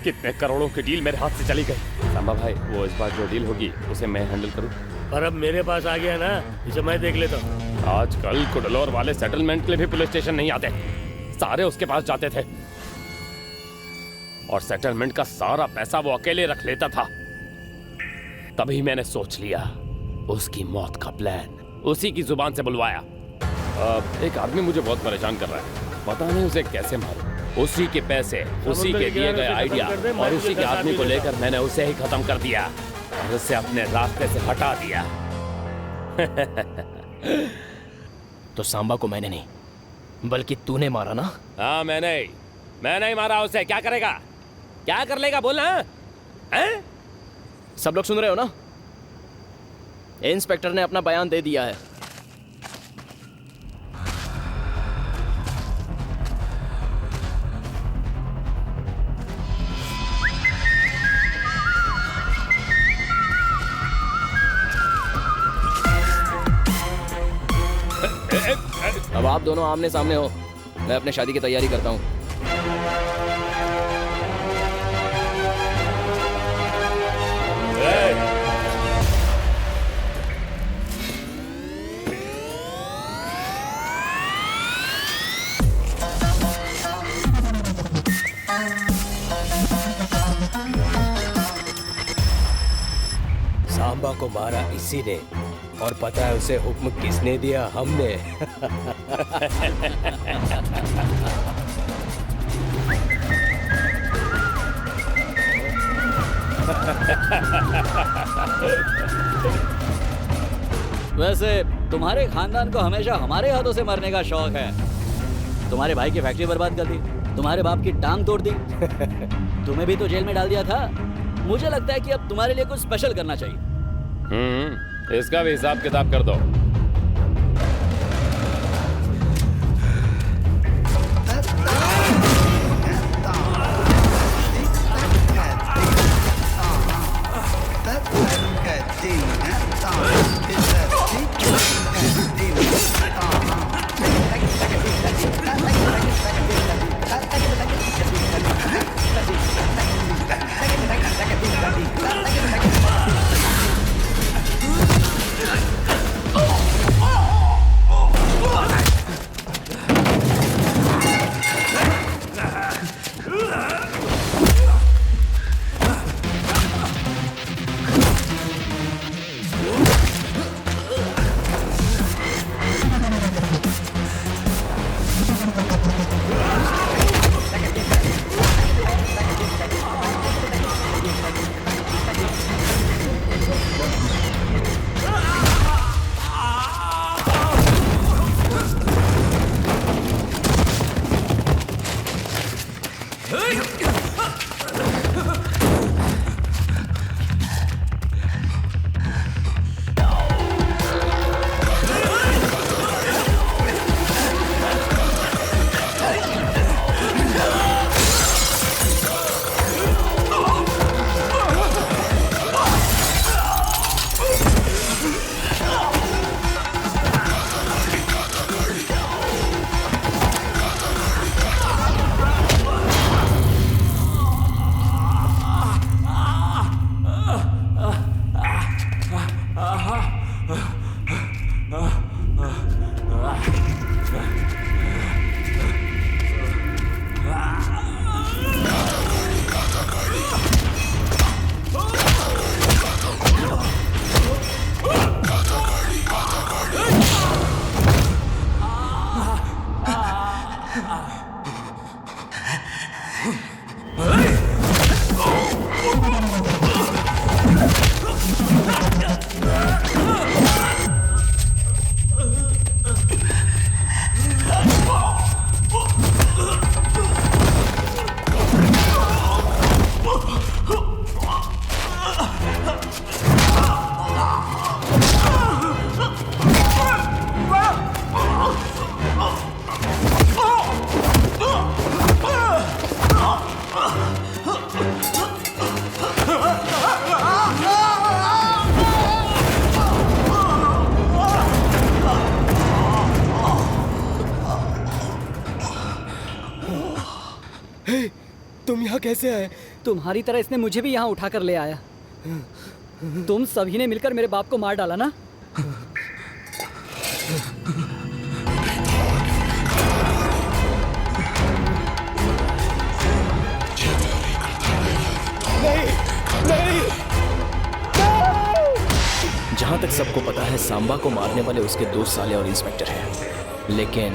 कितने करोड़ों की डील मेरे हाथ से चली गई। सांबा भाई, वो इस बार जो डील होगी उसे मैं हैंडल करूं? पर अब मेरे पास आ गया ना, इसे मैं देख लेता हूँ। आजकल कुडलोर वाले सेटलमेंट के लिए भी पुलिस स्टेशन नहीं आते, सारे उसके पास जाते थे और सेटलमेंट का सारा पैसा वो अकेले रख लेता था। तभी मैंने सोच लिया उसकी मौत का प्लान उसी की जुबान से बुलवाया। एक आदमी मुझे बहुत परेशान कर रहा है, पता नहीं उसे कैसे मारूं। उसी के पैसे, उसी के दिए गए आइडिया और उसी के आदमी को लेकर मैंने उसे ही खत्म कर दिया और उसे अपने रास्ते से हटा दिया। तो सांबा को मैंने नहीं बल्कि तूने मारा ना? हाँ, मैंने ही मारा उसे। क्या करेगा, क्या कर लेगा बोलना? हैं? सब लोग सुन रहे हो ना? इंस्पेक्टर ने अपना बयान दे दिया है। अब आप दोनों आमने सामने हो, मैं अपने शादी की तैयारी करता हूँ। सांबा को मारा इसी ने, और पता है उसे हुक्म किसने दिया? हमने। वैसे तुम्हारे खानदान को हमेशा हमारे हाथों से मरने का शौक है। तुम्हारे भाई की फैक्ट्री बर्बाद कर दी, तुम्हारे बाप की टांग तोड़ दी, तुम्हें भी तो जेल में डाल दिया था। मुझे लगता है कि अब तुम्हारे लिए कुछ स्पेशल करना चाहिए। इसका भी हिसाब किताब कर दो। यहाँ कैसे आए? तुम्हारी तरह इसने मुझे भी यहाँ उठा कर ले आया। तुम सभी ने मिलकर मेरे बाप को मार डाला ना? जहां तक सबको पता है सांबा को मारने वाले उसके 2 साले और इंस्पेक्टर हैं, लेकिन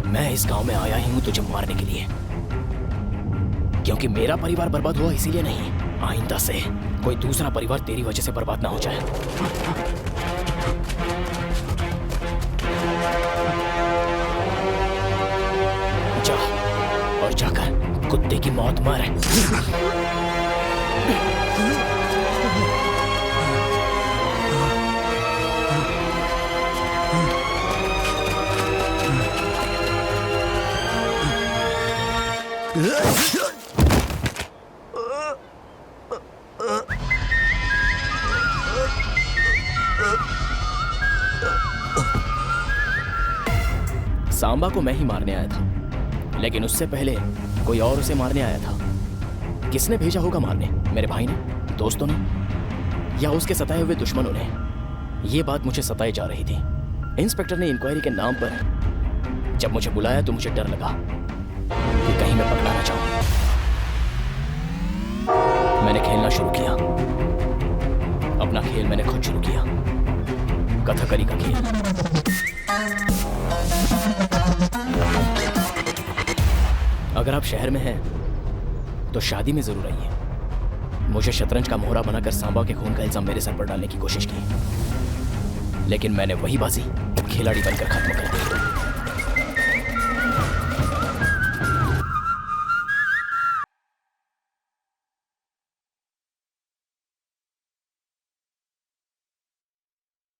मैं इस गांव में आया ही हूं तुझे मारने के लिए, क्योंकि मेरा परिवार बर्बाद हुआ इसीलिए नहीं, आइंदा से कोई दूसरा परिवार तेरी वजह से बर्बाद ना हो जाए। जा और जाकर कुत्ते की मौत मार। सांबा को मैं ही मारने आया था, लेकिन उससे पहले कोई और उसे मारने आया था। किसने भेजा होगा मारने? मेरे भाई ने, दोस्तों ने, या उसके सताए हुए दुश्मनों ने? ये बात मुझे सताई जा रही थी। इंस्पेक्टर ने इंक्वायरी के नाम पर जब मुझे बुलाया तो मुझे डर लगा कि कहीं मैं पकड़ा ना जाऊं। मैंने खेलना शुरू किया। अपना खेल मैंने खुद शुरू किया, कथकली का खेल। अगर आप शहर में हैं तो शादी में जरूर आइए। मुझे शतरंज का मोहरा बनाकर सांबा के खून का इल्जाम मेरे सर पर डालने की कोशिश की, लेकिन मैंने वही बाजी खिलाड़ी बनकर खत्म कर दी।